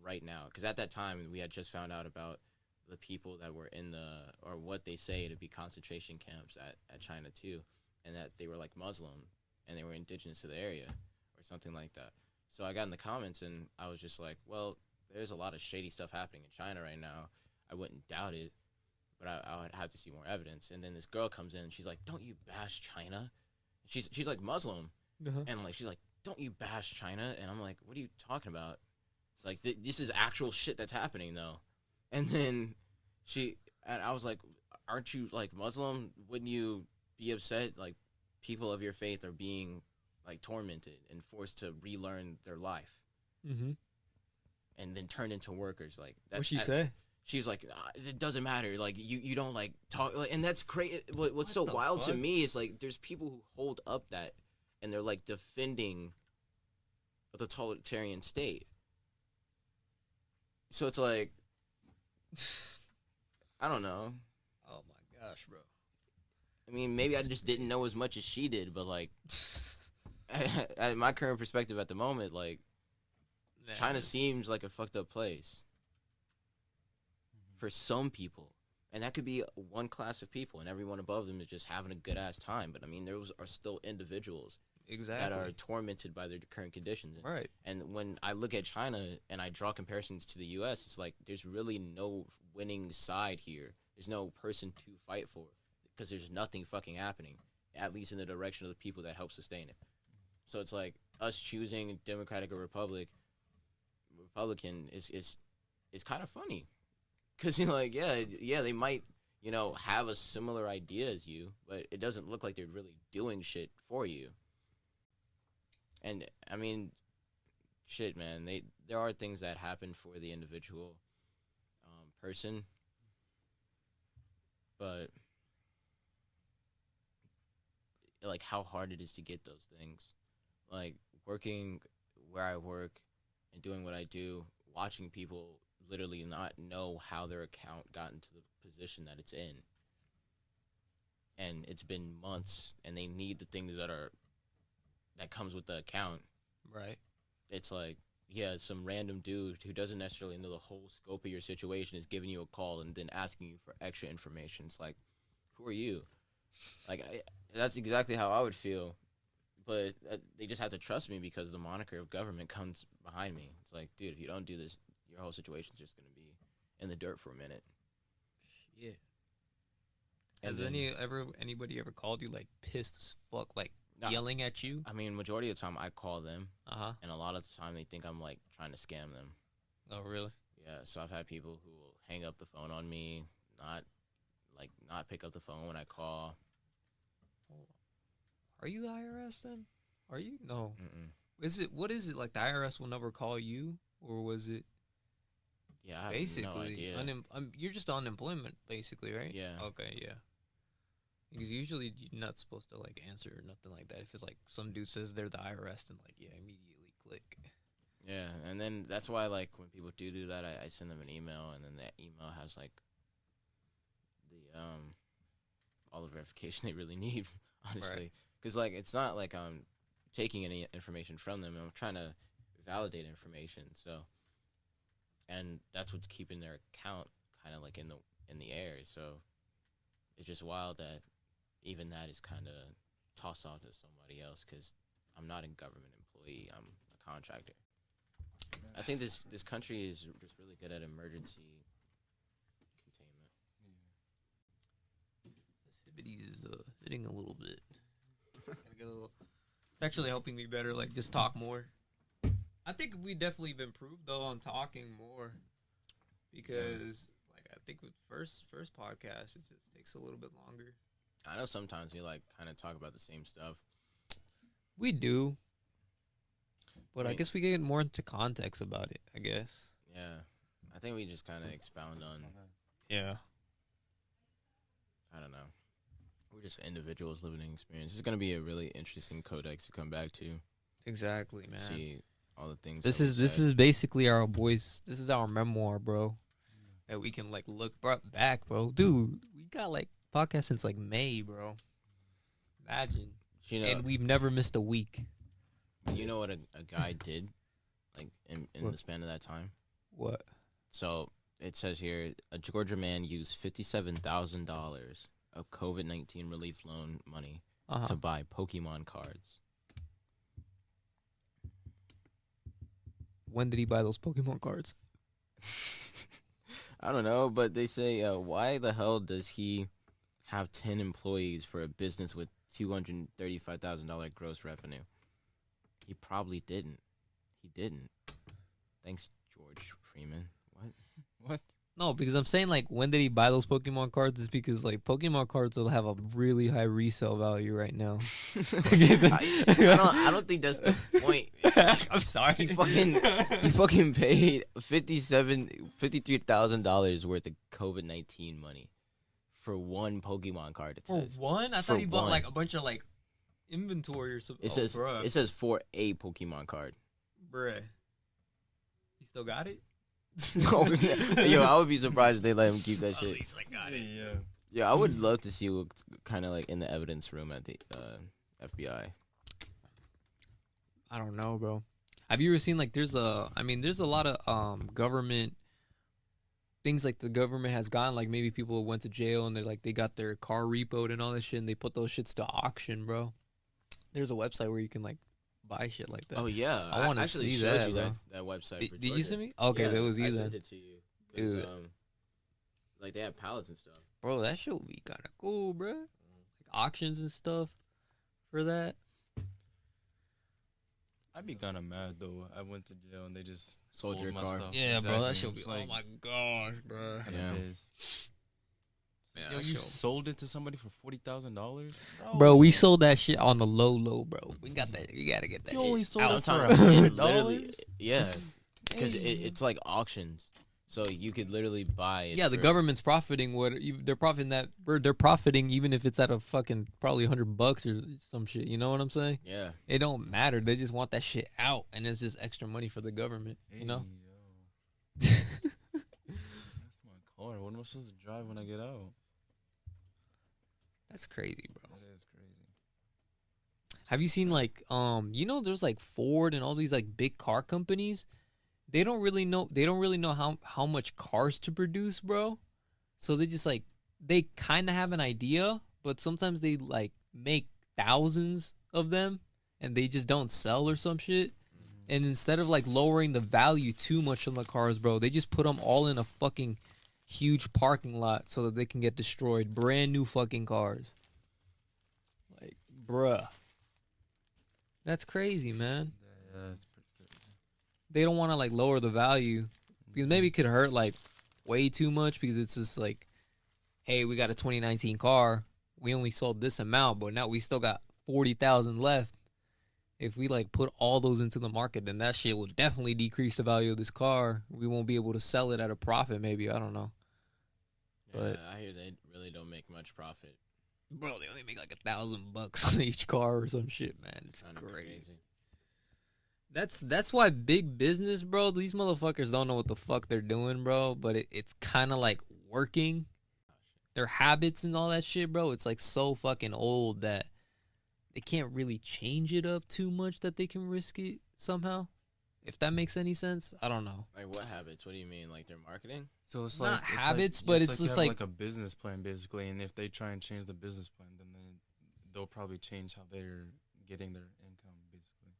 [SPEAKER 3] right now, because at that time we had just found out about the people that were in or what they say to be concentration camps at China too, and that they were like Muslim and they were indigenous to the area or something like that. So I got in the comments and I was just like, well, there's a lot of shady stuff happening in China right now. I wouldn't doubt it, but I would have to see more evidence. And then this girl comes in and she's like, don't you bash China? She's like Muslim. And like she's like, don't you bash China? And I'm like, what are you talking about? Like, this is actual shit that's happening, though. And then and I was like, aren't you, like, Muslim? Wouldn't you be upset? Like, people of your faith are being, like, tormented and forced to relearn their life.
[SPEAKER 1] Mm-hmm.
[SPEAKER 3] And then turned into workers. Like,
[SPEAKER 1] What'd she say?
[SPEAKER 3] She was like, it doesn't matter. Like, you don't, like, talk. Like, and that's crazy. What's so wild to me is, like, there's people who hold up that, and they're, like, defending the totalitarian state. So it's like, I don't know.
[SPEAKER 1] Oh, my gosh, bro.
[SPEAKER 3] I mean, maybe I just didn't know as much as she did, but, like, at my current perspective at the moment, like, China seems like a fucked up place. For some people, and that could be one class of people, and everyone above them is just having a good ass time. But I mean, those are still individuals that are tormented by their current conditions.
[SPEAKER 1] Right.
[SPEAKER 3] And when I look at China and I draw comparisons to the U.S., it's like there's really no winning side here. There's no person to fight for because there's nothing fucking happening, at least in the direction of the people that help sustain it. So it's like us choosing Democratic or Republican is kind of funny. Because you're like, yeah, they might, have a similar idea as you, but it doesn't look like they're really doing shit for you. And, I mean, shit, man, there are things that happen for the individual person, but, like, how hard it is to get those things. Like, working where I work and doing what I do, watching people literally not know how their account got into the position that it's in. And it's been months, and they need the things that comes with the account.
[SPEAKER 1] Right.
[SPEAKER 3] It's like, yeah, some random dude who doesn't necessarily know the whole scope of your situation is giving you a call and then asking you for extra information. It's like, who are you? Like, that's exactly how I would feel. But they just have to trust me because the moniker of government comes behind me. It's like, dude, if you don't do this, your whole situation's just going to be in the dirt for a minute.
[SPEAKER 1] Shit. Has anybody ever called you, like, pissed as fuck, like, yelling at you?
[SPEAKER 3] I mean, majority of the time I call them.
[SPEAKER 1] Uh-huh.
[SPEAKER 3] And a lot of the time they think I'm, like, trying to scam them.
[SPEAKER 1] Oh, really?
[SPEAKER 3] Yeah, so I've had people who will hang up the phone on me, not pick up the phone when I call.
[SPEAKER 1] Are you the IRS then? Are you? No.
[SPEAKER 3] Mm-mm.
[SPEAKER 1] What is it, like, the IRS will never call you? Or was it?
[SPEAKER 3] Yeah, I have
[SPEAKER 1] basically,
[SPEAKER 3] no idea.
[SPEAKER 1] You're just on unemployment, basically, right?
[SPEAKER 3] Yeah.
[SPEAKER 1] Okay, yeah. Because usually you're not supposed to, like, answer or nothing like that. If it's like some dude says they're the IRS, then, like, yeah, immediately click.
[SPEAKER 3] Yeah, and then that's why, like, when people do that, I send them an email, and then that email has, like, the all the verification they really need, honestly. Because, like, it's not like I'm taking any information from them. I'm trying to validate information, so. And that's what's keeping their account kind of, like, in the air. So it's just wild that even that is kind of tossed off to somebody else because I'm not a government employee. I'm a contractor. I think this country is just really good at emergency containment.
[SPEAKER 1] This hibbity is hitting a little bit. It's actually helping me better, like, just talk more. I think we definitely have improved, though, on talking more. Because, like, I think with first podcast, it just takes a little bit longer.
[SPEAKER 3] I know sometimes we, like, kind of talk about the same stuff.
[SPEAKER 1] We do. But I guess we get more into context about it, I guess.
[SPEAKER 3] Yeah. I think we just kind of expound on.
[SPEAKER 1] Yeah.
[SPEAKER 3] I don't know. We're just individuals living an experience. This is going to be a really interesting codex to come back to.
[SPEAKER 1] Exactly, man.
[SPEAKER 3] See all the things.
[SPEAKER 1] This is basically our voice. This is our memoir, bro. That we can, like, look back, bro. Dude, we got, like, podcasts since, like, May, bro. Imagine. And we've never missed a week.
[SPEAKER 3] You know what a guy did, like, in the span of that time?
[SPEAKER 1] What?
[SPEAKER 3] So it says here, a Georgia man used $57,000 of COVID-19 relief loan money to buy Pokemon cards.
[SPEAKER 1] When did he buy those Pokemon cards?
[SPEAKER 3] I don't know, but they say, why the hell does he have 10 employees for a business with $235,000 gross revenue? He probably didn't. He didn't. Thanks, George Freeman. What?
[SPEAKER 2] What?
[SPEAKER 1] No, because I'm saying like when did he buy those Pokemon cards? Is because like Pokemon cards will have a really high resale value right now.
[SPEAKER 3] I don't think that's the point.
[SPEAKER 1] I'm sorry.
[SPEAKER 3] He fucking paid $53,000 worth of COVID-19 money for one Pokemon card.
[SPEAKER 1] For one? I thought he bought like a bunch of like inventory or something.
[SPEAKER 3] It says for a Pokemon card.
[SPEAKER 1] Bruh. He still got it?
[SPEAKER 3] Yo, I would be surprised if they let him keep that shit.
[SPEAKER 1] At least I got it.
[SPEAKER 3] Yeah, I would love to see what's kind of like in the evidence room at the FBI.
[SPEAKER 1] I don't know, bro. Have you ever seen like there's a lot of government things like the government has gotten, like maybe people went to jail and they got their car repoed and all that shit and they put those shits to auction, bro. There's a website where you can like buy shit like that.
[SPEAKER 3] Oh yeah,
[SPEAKER 1] I want to see that, bro.
[SPEAKER 3] that website.
[SPEAKER 1] Did you see me? Okay,
[SPEAKER 3] yeah,
[SPEAKER 1] that was you
[SPEAKER 3] I
[SPEAKER 1] then.
[SPEAKER 3] sent it to you. 'Cause,
[SPEAKER 1] Dude.
[SPEAKER 3] like they have pallets and stuff.
[SPEAKER 1] Bro, that shit would be kind of cool, bro. Like auctions and stuff for that.
[SPEAKER 2] I'd be kind of mad though. I went to jail and they just
[SPEAKER 3] Sold your
[SPEAKER 2] my
[SPEAKER 3] car.
[SPEAKER 2] stuff.
[SPEAKER 1] Yeah, bro, that shit would be.
[SPEAKER 2] It's like,
[SPEAKER 1] Oh my gosh, bro.
[SPEAKER 3] Yeah.
[SPEAKER 1] Yeah,
[SPEAKER 2] Yo,
[SPEAKER 1] that
[SPEAKER 2] you
[SPEAKER 1] shit-
[SPEAKER 2] sold it to somebody for $40,000,
[SPEAKER 1] Bro, we sold that shit on the low, bro. We got that. You gotta get that.
[SPEAKER 2] You
[SPEAKER 1] shit
[SPEAKER 2] only sold
[SPEAKER 1] out.
[SPEAKER 2] it for
[SPEAKER 3] Sometimes it literally,
[SPEAKER 2] $100.
[SPEAKER 3] yeah, because it's like auctions, so you could literally buy it.
[SPEAKER 1] Yeah, the
[SPEAKER 3] for-
[SPEAKER 1] government's profiting they're profiting they're profiting even if it's at a fucking probably $100 or some shit. You know what I'm saying?
[SPEAKER 3] Yeah,
[SPEAKER 1] It don't matter. They just want that shit out, and it's just extra money for the government. You know?
[SPEAKER 2] Hey, yo. That's my car. What am I supposed to drive when I get out?
[SPEAKER 1] That's crazy, bro.
[SPEAKER 2] That is crazy.
[SPEAKER 1] Have you seen like there's like Ford and all these like big car companies? They don't really know how much cars to produce, bro. So they just like they kind of have an idea, but sometimes they like make thousands of them and they just don't sell or some shit. And instead of like lowering the value too much on the cars, bro, they just put them all in a fucking huge parking lot so that they can get destroyed. Brand new fucking cars. Like, bruh. That's crazy, man.
[SPEAKER 2] Yeah, it's pretty crazy.
[SPEAKER 1] They don't want to like lower the value because maybe it could hurt like way too much because it's just like, hey, we got a 2019 car. We only sold this amount, but now we still got 40,000 left. If we like put all those into the market, then that shit will definitely decrease the value of this car. We won't be able to sell it at a profit. Maybe, I don't know. But
[SPEAKER 3] I hear they really don't make much profit.
[SPEAKER 1] bro, they only make like $1,000 on each car or some shit, man. It's
[SPEAKER 3] Kinda
[SPEAKER 1] crazy. That's why big business, bro. These motherfuckers don't know what the fuck they're doing, bro. But it's kind of like working. Their habits and all that shit, bro. It's like so fucking old that they can't really change it up too much that they can risk it somehow. If that makes any sense, I don't know.
[SPEAKER 3] Like what habits? What do you mean? Like their marketing?
[SPEAKER 2] So it's
[SPEAKER 1] Not
[SPEAKER 2] like
[SPEAKER 1] habits, but it's
[SPEAKER 2] you
[SPEAKER 1] just
[SPEAKER 2] have
[SPEAKER 1] like-
[SPEAKER 2] a business plan basically, and if they try and change the business plan, then they'll probably change how they're getting their income basically,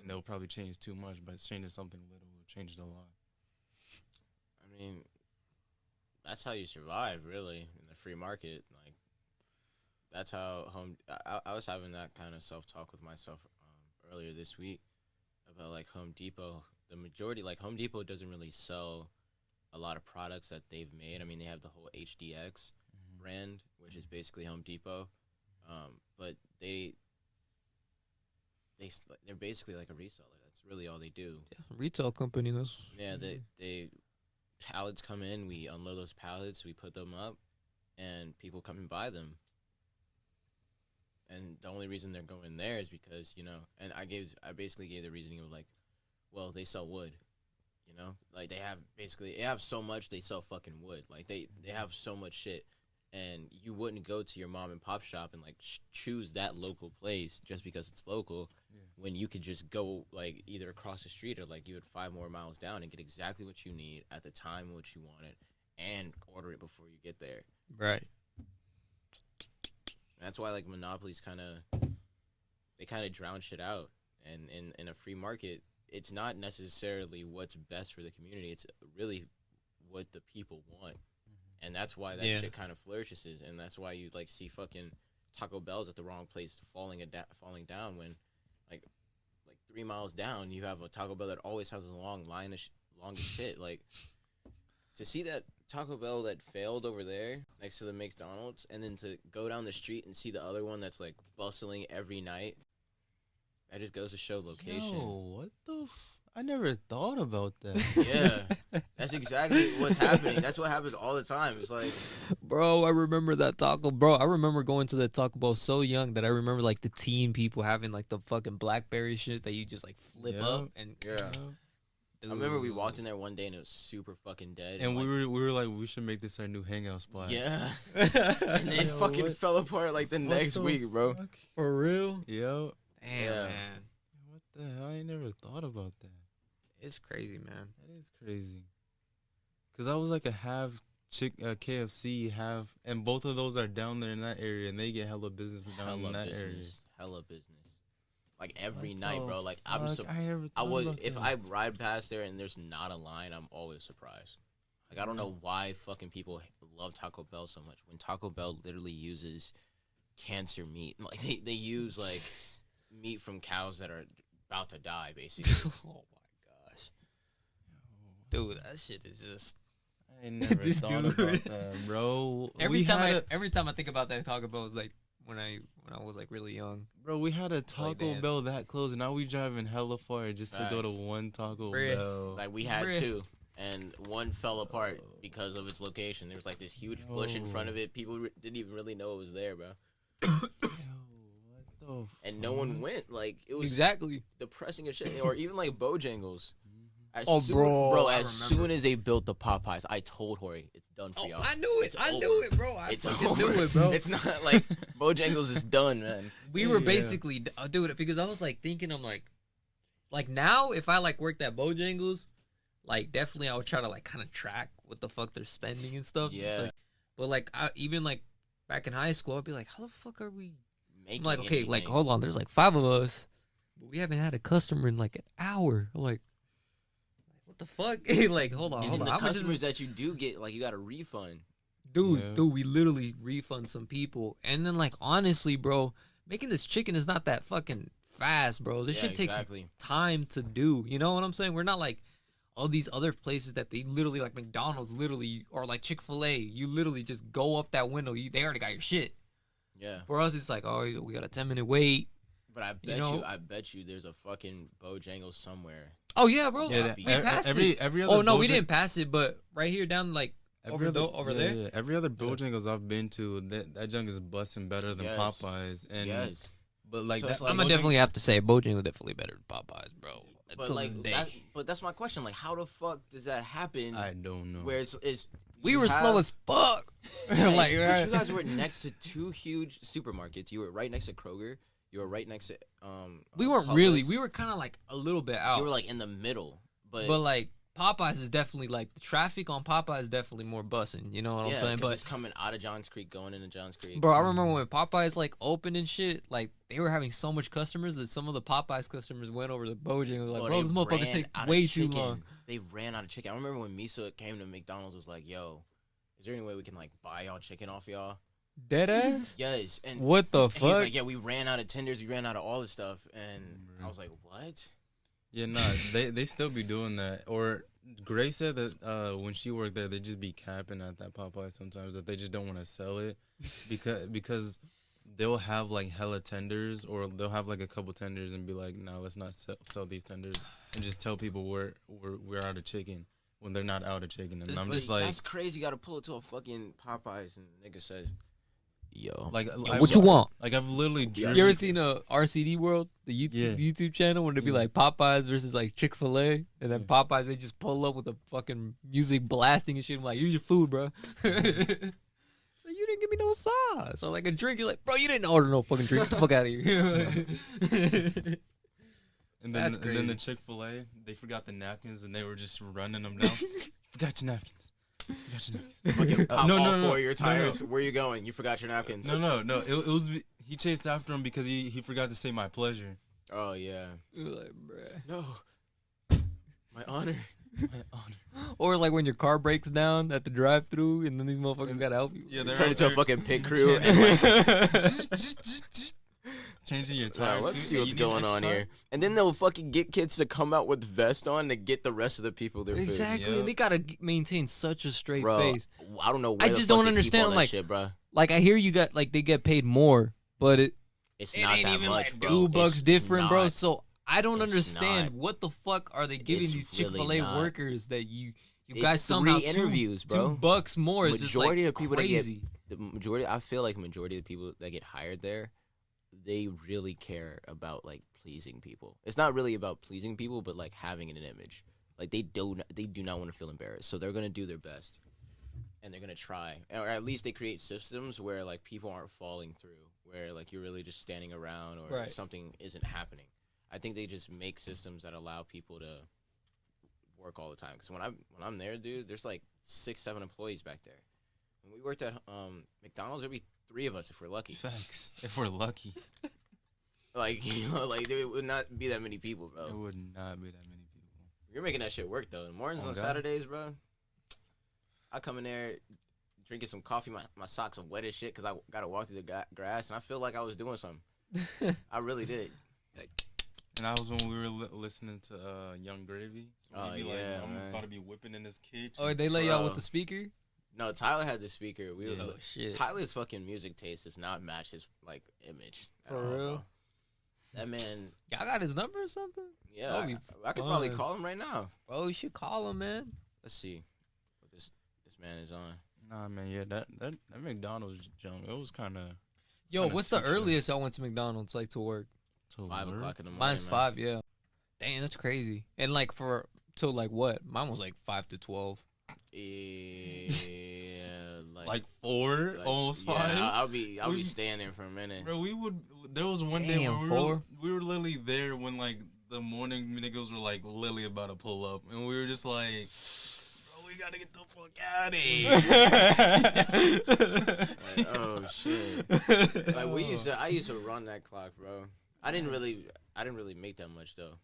[SPEAKER 2] and they'll probably change too much, but changing something little will change it a lot.
[SPEAKER 3] I mean, that's how you survive, really, in the free market. Like, that's how I was having that kind of self-talk with myself earlier this week about, like, Home Depot. The majority, like, Home Depot doesn't really sell a lot of products that they've made. I mean, they have the whole HDX brand, which is basically Home Depot. But they're basically like a reseller. That's really all they do.
[SPEAKER 1] Yeah, retail company. That's
[SPEAKER 3] Yeah, they pallets come in, we unload those pallets, we put them up, and people come and buy them. And the only reason they're going there is because, and I basically gave the reasoning of like, well, they sell wood, like they have so much, they sell fucking wood. Like they have so much shit, and you wouldn't go to your mom and pop shop and like choose that local place just because it's local. When you could just go like either across the street or like you would 5 more miles down and get exactly what you need at the time which you want it and order it before you get there.
[SPEAKER 1] right.
[SPEAKER 3] That's why like monopolies kind of drown shit out. And in a free market, it's not necessarily what's best for the community. It's really what the people want. And that's why that shit kind of flourishes. And that's why you like see fucking Taco Bell's at the wrong place falling down when like 3 miles down, you have a Taco Bell that always has a long line of long as shit. Like, to see that Taco Bell that failed over there next to the McDonald's, and then to go down the street and see the other one that's like bustling every night, that just goes to show location.
[SPEAKER 2] Yo, what the I never thought about that.
[SPEAKER 3] Yeah, that's exactly what's happening. That's what happens all the time. It's like,
[SPEAKER 1] Bro, I remember that Taco. Bro, I remember going to the Taco Bell so young that I remember like the teen people having like the fucking BlackBerry shit that you just like flip up and
[SPEAKER 3] yeah. I remember we walked in there one day and it was super fucking dead.
[SPEAKER 2] And we were like, we should make this our new hangout spot.
[SPEAKER 3] Yeah. And they fucking fell apart like the next week, bro.
[SPEAKER 2] Fuck?
[SPEAKER 1] For real?
[SPEAKER 2] Yo.
[SPEAKER 1] Damn,
[SPEAKER 3] Yeah.
[SPEAKER 1] man.
[SPEAKER 2] What the hell? I ain't never thought about that.
[SPEAKER 1] It's crazy, man.
[SPEAKER 2] That is crazy. Cause I was like a half KFC, half, and both of those are down there in that area, and they get hella business down in that area.
[SPEAKER 3] Hella business. Like every
[SPEAKER 2] What
[SPEAKER 3] night,
[SPEAKER 2] the
[SPEAKER 3] bro. Like
[SPEAKER 2] fuck? I never
[SPEAKER 3] I
[SPEAKER 2] thought
[SPEAKER 3] would
[SPEAKER 2] about
[SPEAKER 3] if
[SPEAKER 2] that.
[SPEAKER 3] I ride past there and there's not a line, I'm always surprised. Like I don't know why fucking people love Taco Bell so much when Taco Bell literally uses cancer meat. Like they use like meat from cows that are about to die, basically.
[SPEAKER 1] Oh my gosh. Dude, that shit is just
[SPEAKER 2] I ain't never
[SPEAKER 1] This
[SPEAKER 2] thought
[SPEAKER 1] dude.
[SPEAKER 2] about that, bro.
[SPEAKER 1] every
[SPEAKER 2] We
[SPEAKER 1] time
[SPEAKER 2] had
[SPEAKER 1] every time I think about that Taco Bell is like when I was like really young.
[SPEAKER 2] Bro, we had a Taco
[SPEAKER 1] damn.
[SPEAKER 2] Bell that close, and now we driving hella far just to go to
[SPEAKER 3] Facts.
[SPEAKER 2] one Taco
[SPEAKER 1] Bruh.
[SPEAKER 2] Bell.
[SPEAKER 3] Like we had
[SPEAKER 1] Bruh.
[SPEAKER 3] two, and one fell apart because of its location. There was like this huge bush in front of it. People didn't even really know it was there, bro.
[SPEAKER 2] Yo, what the
[SPEAKER 3] And no one went. Like it was
[SPEAKER 1] Exactly.
[SPEAKER 3] depressing as shit. Or even like Bojangles. As
[SPEAKER 1] Oh,
[SPEAKER 3] soon,
[SPEAKER 1] bro, I
[SPEAKER 3] as
[SPEAKER 1] remember.
[SPEAKER 3] soon as they built the Popeyes, I told Hori, it's done for
[SPEAKER 1] Oh,
[SPEAKER 3] y'all.
[SPEAKER 1] I knew it.
[SPEAKER 3] It's
[SPEAKER 1] I
[SPEAKER 3] over.
[SPEAKER 1] knew it, bro. I
[SPEAKER 3] It's
[SPEAKER 1] fucking
[SPEAKER 3] over.
[SPEAKER 1] knew it, bro.
[SPEAKER 3] It's not like Bojangles is done, man.
[SPEAKER 1] We were
[SPEAKER 2] Yeah.
[SPEAKER 1] basically dude, because I was like thinking, I'm like now if I like worked at Bojangles, like definitely I would try to like kind of track what the fuck they're spending and stuff. Just,
[SPEAKER 3] Yeah.
[SPEAKER 1] like, but like even like back in high school, I'd be like, how the fuck are we?
[SPEAKER 3] Making
[SPEAKER 1] I'm like, okay, like
[SPEAKER 3] anything.
[SPEAKER 1] hold on, there's like 5 of us, but we haven't had a customer in like an hour. I'm like, what the fuck? Like, hold on,
[SPEAKER 3] And
[SPEAKER 1] hold
[SPEAKER 3] then
[SPEAKER 1] on.
[SPEAKER 3] the
[SPEAKER 1] How much is
[SPEAKER 3] customers
[SPEAKER 1] this?
[SPEAKER 3] that you do get, like, you got a refund.
[SPEAKER 1] Dude,
[SPEAKER 2] Yeah.
[SPEAKER 1] dude, we literally refund some people, and then like honestly, bro, making this chicken is not that fucking fast, bro. This
[SPEAKER 3] Yeah,
[SPEAKER 1] shit takes
[SPEAKER 3] exactly.
[SPEAKER 1] time to do. You know what I'm saying? We're not like all these other places that they literally like McDonald's, literally, or like Chick-fil-A. You literally just go up that window. They already got your shit.
[SPEAKER 3] Yeah.
[SPEAKER 1] For us, it's like, oh, we got a 10-minute wait.
[SPEAKER 3] But I bet you there's a fucking Bojangles somewhere.
[SPEAKER 1] Oh yeah, bro.
[SPEAKER 2] Yeah,
[SPEAKER 1] we
[SPEAKER 3] that-
[SPEAKER 1] passed
[SPEAKER 2] every
[SPEAKER 1] it.
[SPEAKER 2] every other.
[SPEAKER 1] Oh no, we
[SPEAKER 2] Bojang-
[SPEAKER 1] didn't pass it, but right here down like over there.
[SPEAKER 2] Yeah, every other Bojangles I've been to, that junk is busting better than
[SPEAKER 3] Yes.
[SPEAKER 2] Popeyes. And
[SPEAKER 3] Yes.
[SPEAKER 2] but like
[SPEAKER 3] So
[SPEAKER 2] that,
[SPEAKER 3] it's like-
[SPEAKER 1] I'm gonna definitely have to say Bojangles definitely better than Popeyes, bro.
[SPEAKER 3] But
[SPEAKER 1] Until
[SPEAKER 3] like,
[SPEAKER 1] this day.
[SPEAKER 3] but that's my question. Like, how the fuck does that happen?
[SPEAKER 2] I don't know.
[SPEAKER 3] Where it's
[SPEAKER 1] We
[SPEAKER 3] you
[SPEAKER 1] were
[SPEAKER 3] have-
[SPEAKER 1] slow as fuck.
[SPEAKER 3] Like,
[SPEAKER 1] like,
[SPEAKER 3] but you guys were next to two huge supermarkets. You were right next to Kroger. You were right next to
[SPEAKER 1] we weren't
[SPEAKER 3] Publix.
[SPEAKER 1] really. We were kind of like a little bit out.
[SPEAKER 3] You were like in the middle, but
[SPEAKER 1] like Popeyes is definitely like the traffic on Popeyes is definitely more bussing. You know what
[SPEAKER 3] yeah,
[SPEAKER 1] I'm saying?
[SPEAKER 3] 'cause
[SPEAKER 1] But
[SPEAKER 3] it's coming out of Johns Creek, going into Johns Creek.
[SPEAKER 1] bro, I remember when Popeyes like opened and shit. Like they were having so much customers that some of the Popeyes customers went over to Bojangles. and was like,
[SPEAKER 3] Bro,
[SPEAKER 1] bro,
[SPEAKER 3] they
[SPEAKER 1] these motherfuckers
[SPEAKER 3] ran
[SPEAKER 1] take
[SPEAKER 3] out of
[SPEAKER 1] way too
[SPEAKER 3] chicken.
[SPEAKER 1] long.
[SPEAKER 3] They ran out of chicken. I remember when Misa came to McDonald's, was like, "Yo, is there any way we can like buy y'all chicken off y'all?"
[SPEAKER 1] Dead ass.
[SPEAKER 3] Yes, and
[SPEAKER 1] What the
[SPEAKER 3] and he's
[SPEAKER 1] fuck?
[SPEAKER 3] like, "Yeah, we ran out of tenders. We ran out of all this stuff." And I was like, "What?"
[SPEAKER 2] Yeah, no, they still be doing that. Or Grace said that when she worked there, they just be capping at that Popeye sometimes, that they just don't want to sell it because they'll have like hella tenders, or they'll have like a couple tenders and be like, no, let's not sell these tenders, and just tell people we're out of chicken when they're not out of chicken. And I'm
[SPEAKER 3] But
[SPEAKER 2] just like,
[SPEAKER 3] that's crazy. You got to pull it to a fucking Popeyes, and nigga says, "Yo,
[SPEAKER 2] like
[SPEAKER 1] What you want?
[SPEAKER 2] Like I've literally driven.
[SPEAKER 1] You ever seen a RCD World, the
[SPEAKER 2] Yeah.
[SPEAKER 1] YouTube channel, where it'd be
[SPEAKER 2] Yeah.
[SPEAKER 1] like Popeyes versus like Chick-fil-A, and then
[SPEAKER 2] Yeah.
[SPEAKER 1] Popeyes they just pull up with the fucking music blasting and shit. I'm like, here's your food, bro. So you didn't give me no sauce or like a drink. You're like, bro, you didn't order no fucking drink. Get the fuck out of here.
[SPEAKER 2] And
[SPEAKER 1] That's
[SPEAKER 2] then the
[SPEAKER 1] crazy.
[SPEAKER 2] Chick-fil-A, they forgot the napkins and they were just running them down. Forgot your napkins. Forgot your napkins.
[SPEAKER 3] fucking pop
[SPEAKER 2] no,
[SPEAKER 3] all
[SPEAKER 2] no, no,
[SPEAKER 3] four of your
[SPEAKER 2] no,
[SPEAKER 3] tires.
[SPEAKER 2] no.
[SPEAKER 3] Where you going? You forgot your napkins."
[SPEAKER 2] No. It was he chased after him because he forgot to say my pleasure.
[SPEAKER 3] Oh yeah.
[SPEAKER 1] You're like, bruh.
[SPEAKER 3] No. My honor.
[SPEAKER 2] My honor.
[SPEAKER 1] Or like when your car breaks down at the drive-thru, and then these motherfuckers gotta help you.
[SPEAKER 2] Yeah, they're
[SPEAKER 3] Turn
[SPEAKER 2] out
[SPEAKER 3] into a
[SPEAKER 2] there.
[SPEAKER 3] fucking pit crew. And like,
[SPEAKER 2] changing your
[SPEAKER 3] Nah,
[SPEAKER 2] tires.
[SPEAKER 3] let's see what's going on here. And then they'll fucking get kids to come out with vest on to get the rest of the people their food.
[SPEAKER 1] Exactly.
[SPEAKER 2] Yep.
[SPEAKER 1] They gotta maintain such a straight
[SPEAKER 3] Bro,
[SPEAKER 1] face.
[SPEAKER 3] I don't know. Where
[SPEAKER 1] I
[SPEAKER 3] the
[SPEAKER 1] just
[SPEAKER 3] fuck
[SPEAKER 1] don't
[SPEAKER 3] they keep
[SPEAKER 1] understand,
[SPEAKER 3] all that
[SPEAKER 1] like-
[SPEAKER 3] shit, bro.
[SPEAKER 1] Like I hear you got like they get paid more, but
[SPEAKER 3] It's
[SPEAKER 1] it
[SPEAKER 3] not
[SPEAKER 1] ain't
[SPEAKER 3] that
[SPEAKER 1] even
[SPEAKER 3] much,
[SPEAKER 1] like
[SPEAKER 3] bro.
[SPEAKER 1] $2
[SPEAKER 3] It's
[SPEAKER 1] different, bro.
[SPEAKER 3] not.
[SPEAKER 1] So I don't
[SPEAKER 3] It's
[SPEAKER 1] understand
[SPEAKER 3] not.
[SPEAKER 1] what the fuck are they giving
[SPEAKER 3] It's
[SPEAKER 1] these
[SPEAKER 3] really
[SPEAKER 1] Chick-fil-A
[SPEAKER 3] not.
[SPEAKER 1] workers that you
[SPEAKER 3] It's
[SPEAKER 1] guys somehow
[SPEAKER 3] 3 interviews, bro.
[SPEAKER 1] $2 more is just like
[SPEAKER 3] Majority of people that get-
[SPEAKER 1] crazy.
[SPEAKER 3] The majority, I feel like majority of the people that get hired there, they really care about like pleasing people. It's not really about pleasing people, but like having an image. Like they do not want to feel embarrassed, so they're gonna do their best, and they're gonna try, or at least they create systems where like people aren't falling through, where like you're really just standing around or
[SPEAKER 1] Right.
[SPEAKER 3] something isn't happening. I think they just make systems that allow people to work all the time. Because when I'm there, dude, there's like 6-7 employees back there. When we worked at McDonald's, there'd be 3 of us if we're lucky.
[SPEAKER 2] Facts. If we're lucky,
[SPEAKER 3] Like, you know, like there would not be that many people,
[SPEAKER 2] it
[SPEAKER 3] bro.
[SPEAKER 2] would not be that many people.
[SPEAKER 3] You're making that shit work though. The mornings
[SPEAKER 2] Oh,
[SPEAKER 3] on
[SPEAKER 2] God.
[SPEAKER 3] Saturdays, bro. I come in there drinking some coffee. My socks are wet as shit because I got to walk through the grass, and I feel like I was doing something. I really did. Like,
[SPEAKER 2] And that was when we were listening to Young Gravy. So
[SPEAKER 3] Oh,
[SPEAKER 2] we'd be
[SPEAKER 3] yeah,
[SPEAKER 2] I'm
[SPEAKER 3] man.
[SPEAKER 2] about to be whipping in this kitchen.
[SPEAKER 1] Oh, they let y'all
[SPEAKER 3] Bro.
[SPEAKER 1] with the speaker?
[SPEAKER 3] no, Tyler had the speaker. We
[SPEAKER 2] Yeah.
[SPEAKER 3] were,
[SPEAKER 1] Oh shit.
[SPEAKER 3] Tyler's fucking music taste does not match his like image. at
[SPEAKER 1] For
[SPEAKER 3] all,
[SPEAKER 1] real?
[SPEAKER 3] bro. That man.
[SPEAKER 1] Y'all got his number or something?
[SPEAKER 3] Yeah,
[SPEAKER 1] That'd be
[SPEAKER 3] I could probably
[SPEAKER 1] fun.
[SPEAKER 3] call him right now.
[SPEAKER 1] Bro, you should call him, man.
[SPEAKER 3] Let's see what this man is on.
[SPEAKER 2] Nah, man, yeah, that McDonald's jump, it was kind of
[SPEAKER 1] Yo,
[SPEAKER 2] Kinda
[SPEAKER 1] what's the
[SPEAKER 2] too short.
[SPEAKER 1] earliest y'all went to McDonald's like to work?
[SPEAKER 3] 5 o'clock in the morning.
[SPEAKER 1] Mine's
[SPEAKER 3] man.
[SPEAKER 1] 5, yeah. Damn, that's crazy. And like for till like what? Mine was like 5 to 12.
[SPEAKER 3] Yeah,
[SPEAKER 2] like 4,
[SPEAKER 3] like,
[SPEAKER 2] almost
[SPEAKER 3] yeah,
[SPEAKER 2] 5.
[SPEAKER 3] I'll be
[SPEAKER 2] We-
[SPEAKER 3] staying there for a minute.
[SPEAKER 2] Bro, there was one day
[SPEAKER 1] Damn,
[SPEAKER 2] where
[SPEAKER 1] 4?
[SPEAKER 2] we were literally there when like the morning niggas were like literally about to pull up, and we were just like, bro, we gotta get the fuck out of here.
[SPEAKER 3] Like, oh shit! Like I used to run that clock, bro. I didn't really make that much though.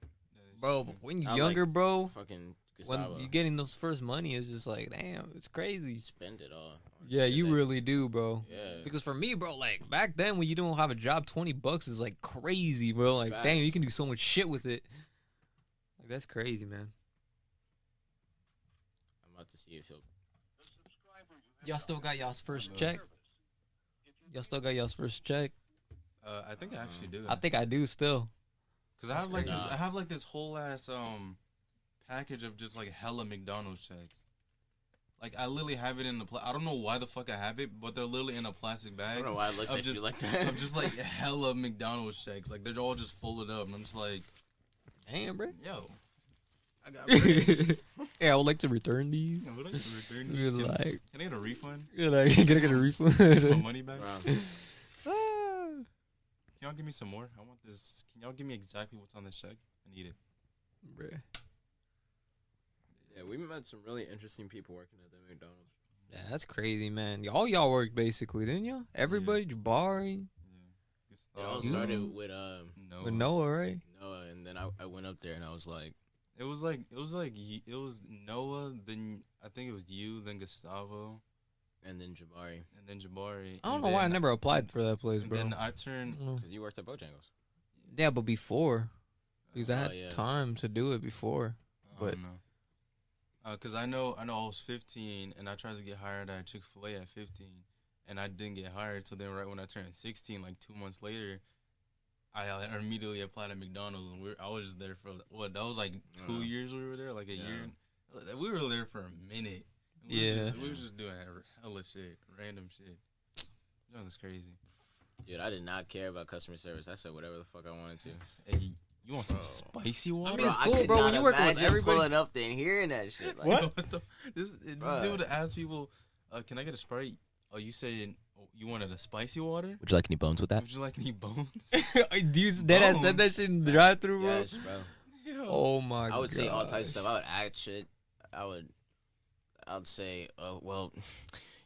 [SPEAKER 1] Bro, but when you're
[SPEAKER 3] I
[SPEAKER 1] younger, bro,
[SPEAKER 3] Fucking
[SPEAKER 1] when
[SPEAKER 3] Gustavo.
[SPEAKER 1] you're getting those first money, it's just like, damn, it's crazy.
[SPEAKER 3] spend it all. on
[SPEAKER 1] Yeah,
[SPEAKER 3] shit
[SPEAKER 1] you
[SPEAKER 3] that-
[SPEAKER 1] really do, bro.
[SPEAKER 3] Yeah.
[SPEAKER 1] Because for me, bro, like back then when you don't have a job, $20 is like crazy, bro. Like, dang, you
[SPEAKER 3] Facts.
[SPEAKER 1] can do so much shit with it. Like, that's crazy, man.
[SPEAKER 3] I'm about to see if he'll.
[SPEAKER 1] Y'all still got y'all's first
[SPEAKER 2] No.
[SPEAKER 1] check? Y'all still got y'all's first check?
[SPEAKER 2] I think I actually do.
[SPEAKER 1] I think I do still.
[SPEAKER 2] Cause I have like
[SPEAKER 3] crazy.
[SPEAKER 2] this, I have like this whole ass package of just like hella McDonald's checks. Like I literally have it in the. I don't know why the fuck I have it, but they're literally in a plastic
[SPEAKER 3] I
[SPEAKER 2] bag.
[SPEAKER 3] don't know why I looked
[SPEAKER 2] of
[SPEAKER 3] at
[SPEAKER 2] just,
[SPEAKER 3] you like that.
[SPEAKER 2] of just like hella McDonald's checks. Like they're all just folded up, and I'm just like,
[SPEAKER 1] Damn, bro.
[SPEAKER 2] yo, I got bread.
[SPEAKER 1] Yeah, I would like to return these.
[SPEAKER 2] Yeah, would I get a return?
[SPEAKER 1] You're
[SPEAKER 2] Can-
[SPEAKER 1] like,
[SPEAKER 2] Can I get a refund?
[SPEAKER 1] you're like, can I get a
[SPEAKER 2] My
[SPEAKER 1] refund?
[SPEAKER 2] money back?
[SPEAKER 3] Bro,
[SPEAKER 1] Ah.
[SPEAKER 2] Can y'all give me some more? I want this. Can y'all give me exactly what's on this check? I need it.
[SPEAKER 1] Bruh.
[SPEAKER 3] yeah, we met some really interesting people working at the McDonald's.
[SPEAKER 1] Yeah, that's crazy, man. All y'all worked basically, didn't y'all? Everybody, Jabari,
[SPEAKER 2] Yeah.
[SPEAKER 3] It all
[SPEAKER 2] Gustavo,
[SPEAKER 3] started with
[SPEAKER 2] Noah.
[SPEAKER 1] with Noah, right?
[SPEAKER 3] Noah, and then I went up there and I was like,
[SPEAKER 2] It was Noah. Then I think it was you. Then Gustavo,
[SPEAKER 3] and then Jabari,
[SPEAKER 2] and then Jabari.
[SPEAKER 1] I don't
[SPEAKER 2] and
[SPEAKER 1] know why I
[SPEAKER 2] then-
[SPEAKER 1] never applied for that place,
[SPEAKER 2] And
[SPEAKER 1] bro.
[SPEAKER 2] then I turned.
[SPEAKER 3] because you worked at Bojangles.
[SPEAKER 1] Yeah, but before. Because I
[SPEAKER 3] Oh,
[SPEAKER 1] had
[SPEAKER 3] yeah.
[SPEAKER 1] time to do it before.
[SPEAKER 2] I
[SPEAKER 1] But-
[SPEAKER 2] don't know. Cause I know I was 15 and I tried to get hired at Chick-fil-A at 15, and I didn't get hired. So then right when I turned 16, like 2 months later, I immediately applied at McDonald's, and I was just there for that was like 2 years we were there, like a
[SPEAKER 3] Yeah.
[SPEAKER 2] year. We were there for a minute.
[SPEAKER 1] Yeah.
[SPEAKER 2] We were just doing hella shit, random shit. That was crazy.
[SPEAKER 3] Dude, I did not care about customer service. I said whatever the fuck I wanted to.
[SPEAKER 2] Hey, you want some
[SPEAKER 3] Bro.
[SPEAKER 2] spicy water?
[SPEAKER 1] mean, it's
[SPEAKER 3] I
[SPEAKER 1] cool,
[SPEAKER 3] could
[SPEAKER 1] bro, when
[SPEAKER 3] not
[SPEAKER 1] you work with
[SPEAKER 3] imagine
[SPEAKER 1] everybody-
[SPEAKER 3] pulling up there and hearing that shit. Like,
[SPEAKER 2] What? This
[SPEAKER 3] Bruh.
[SPEAKER 2] dude asked people, "Can I get a Sprite?" Oh, you said you wanted a spicy water?
[SPEAKER 3] Would you like any bones with that?
[SPEAKER 2] Would you like any bones?
[SPEAKER 1] Do you dead ass said that shit in the drive through, bro?
[SPEAKER 3] Yes, bro.
[SPEAKER 2] Yo.
[SPEAKER 1] Oh my god.
[SPEAKER 3] I would say all types of stuff. I would act shit. I'd say, well,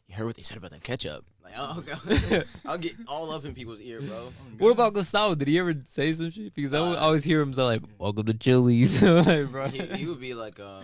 [SPEAKER 3] you heard what they said about that ketchup. Like, oh, okay. I'll get all up in people's ear, bro.
[SPEAKER 1] What about Gustavo? Did he ever say some shit? Because I always hear him say like, "Welcome to Chili's." Like, bro.
[SPEAKER 3] He would be like,
[SPEAKER 2] No,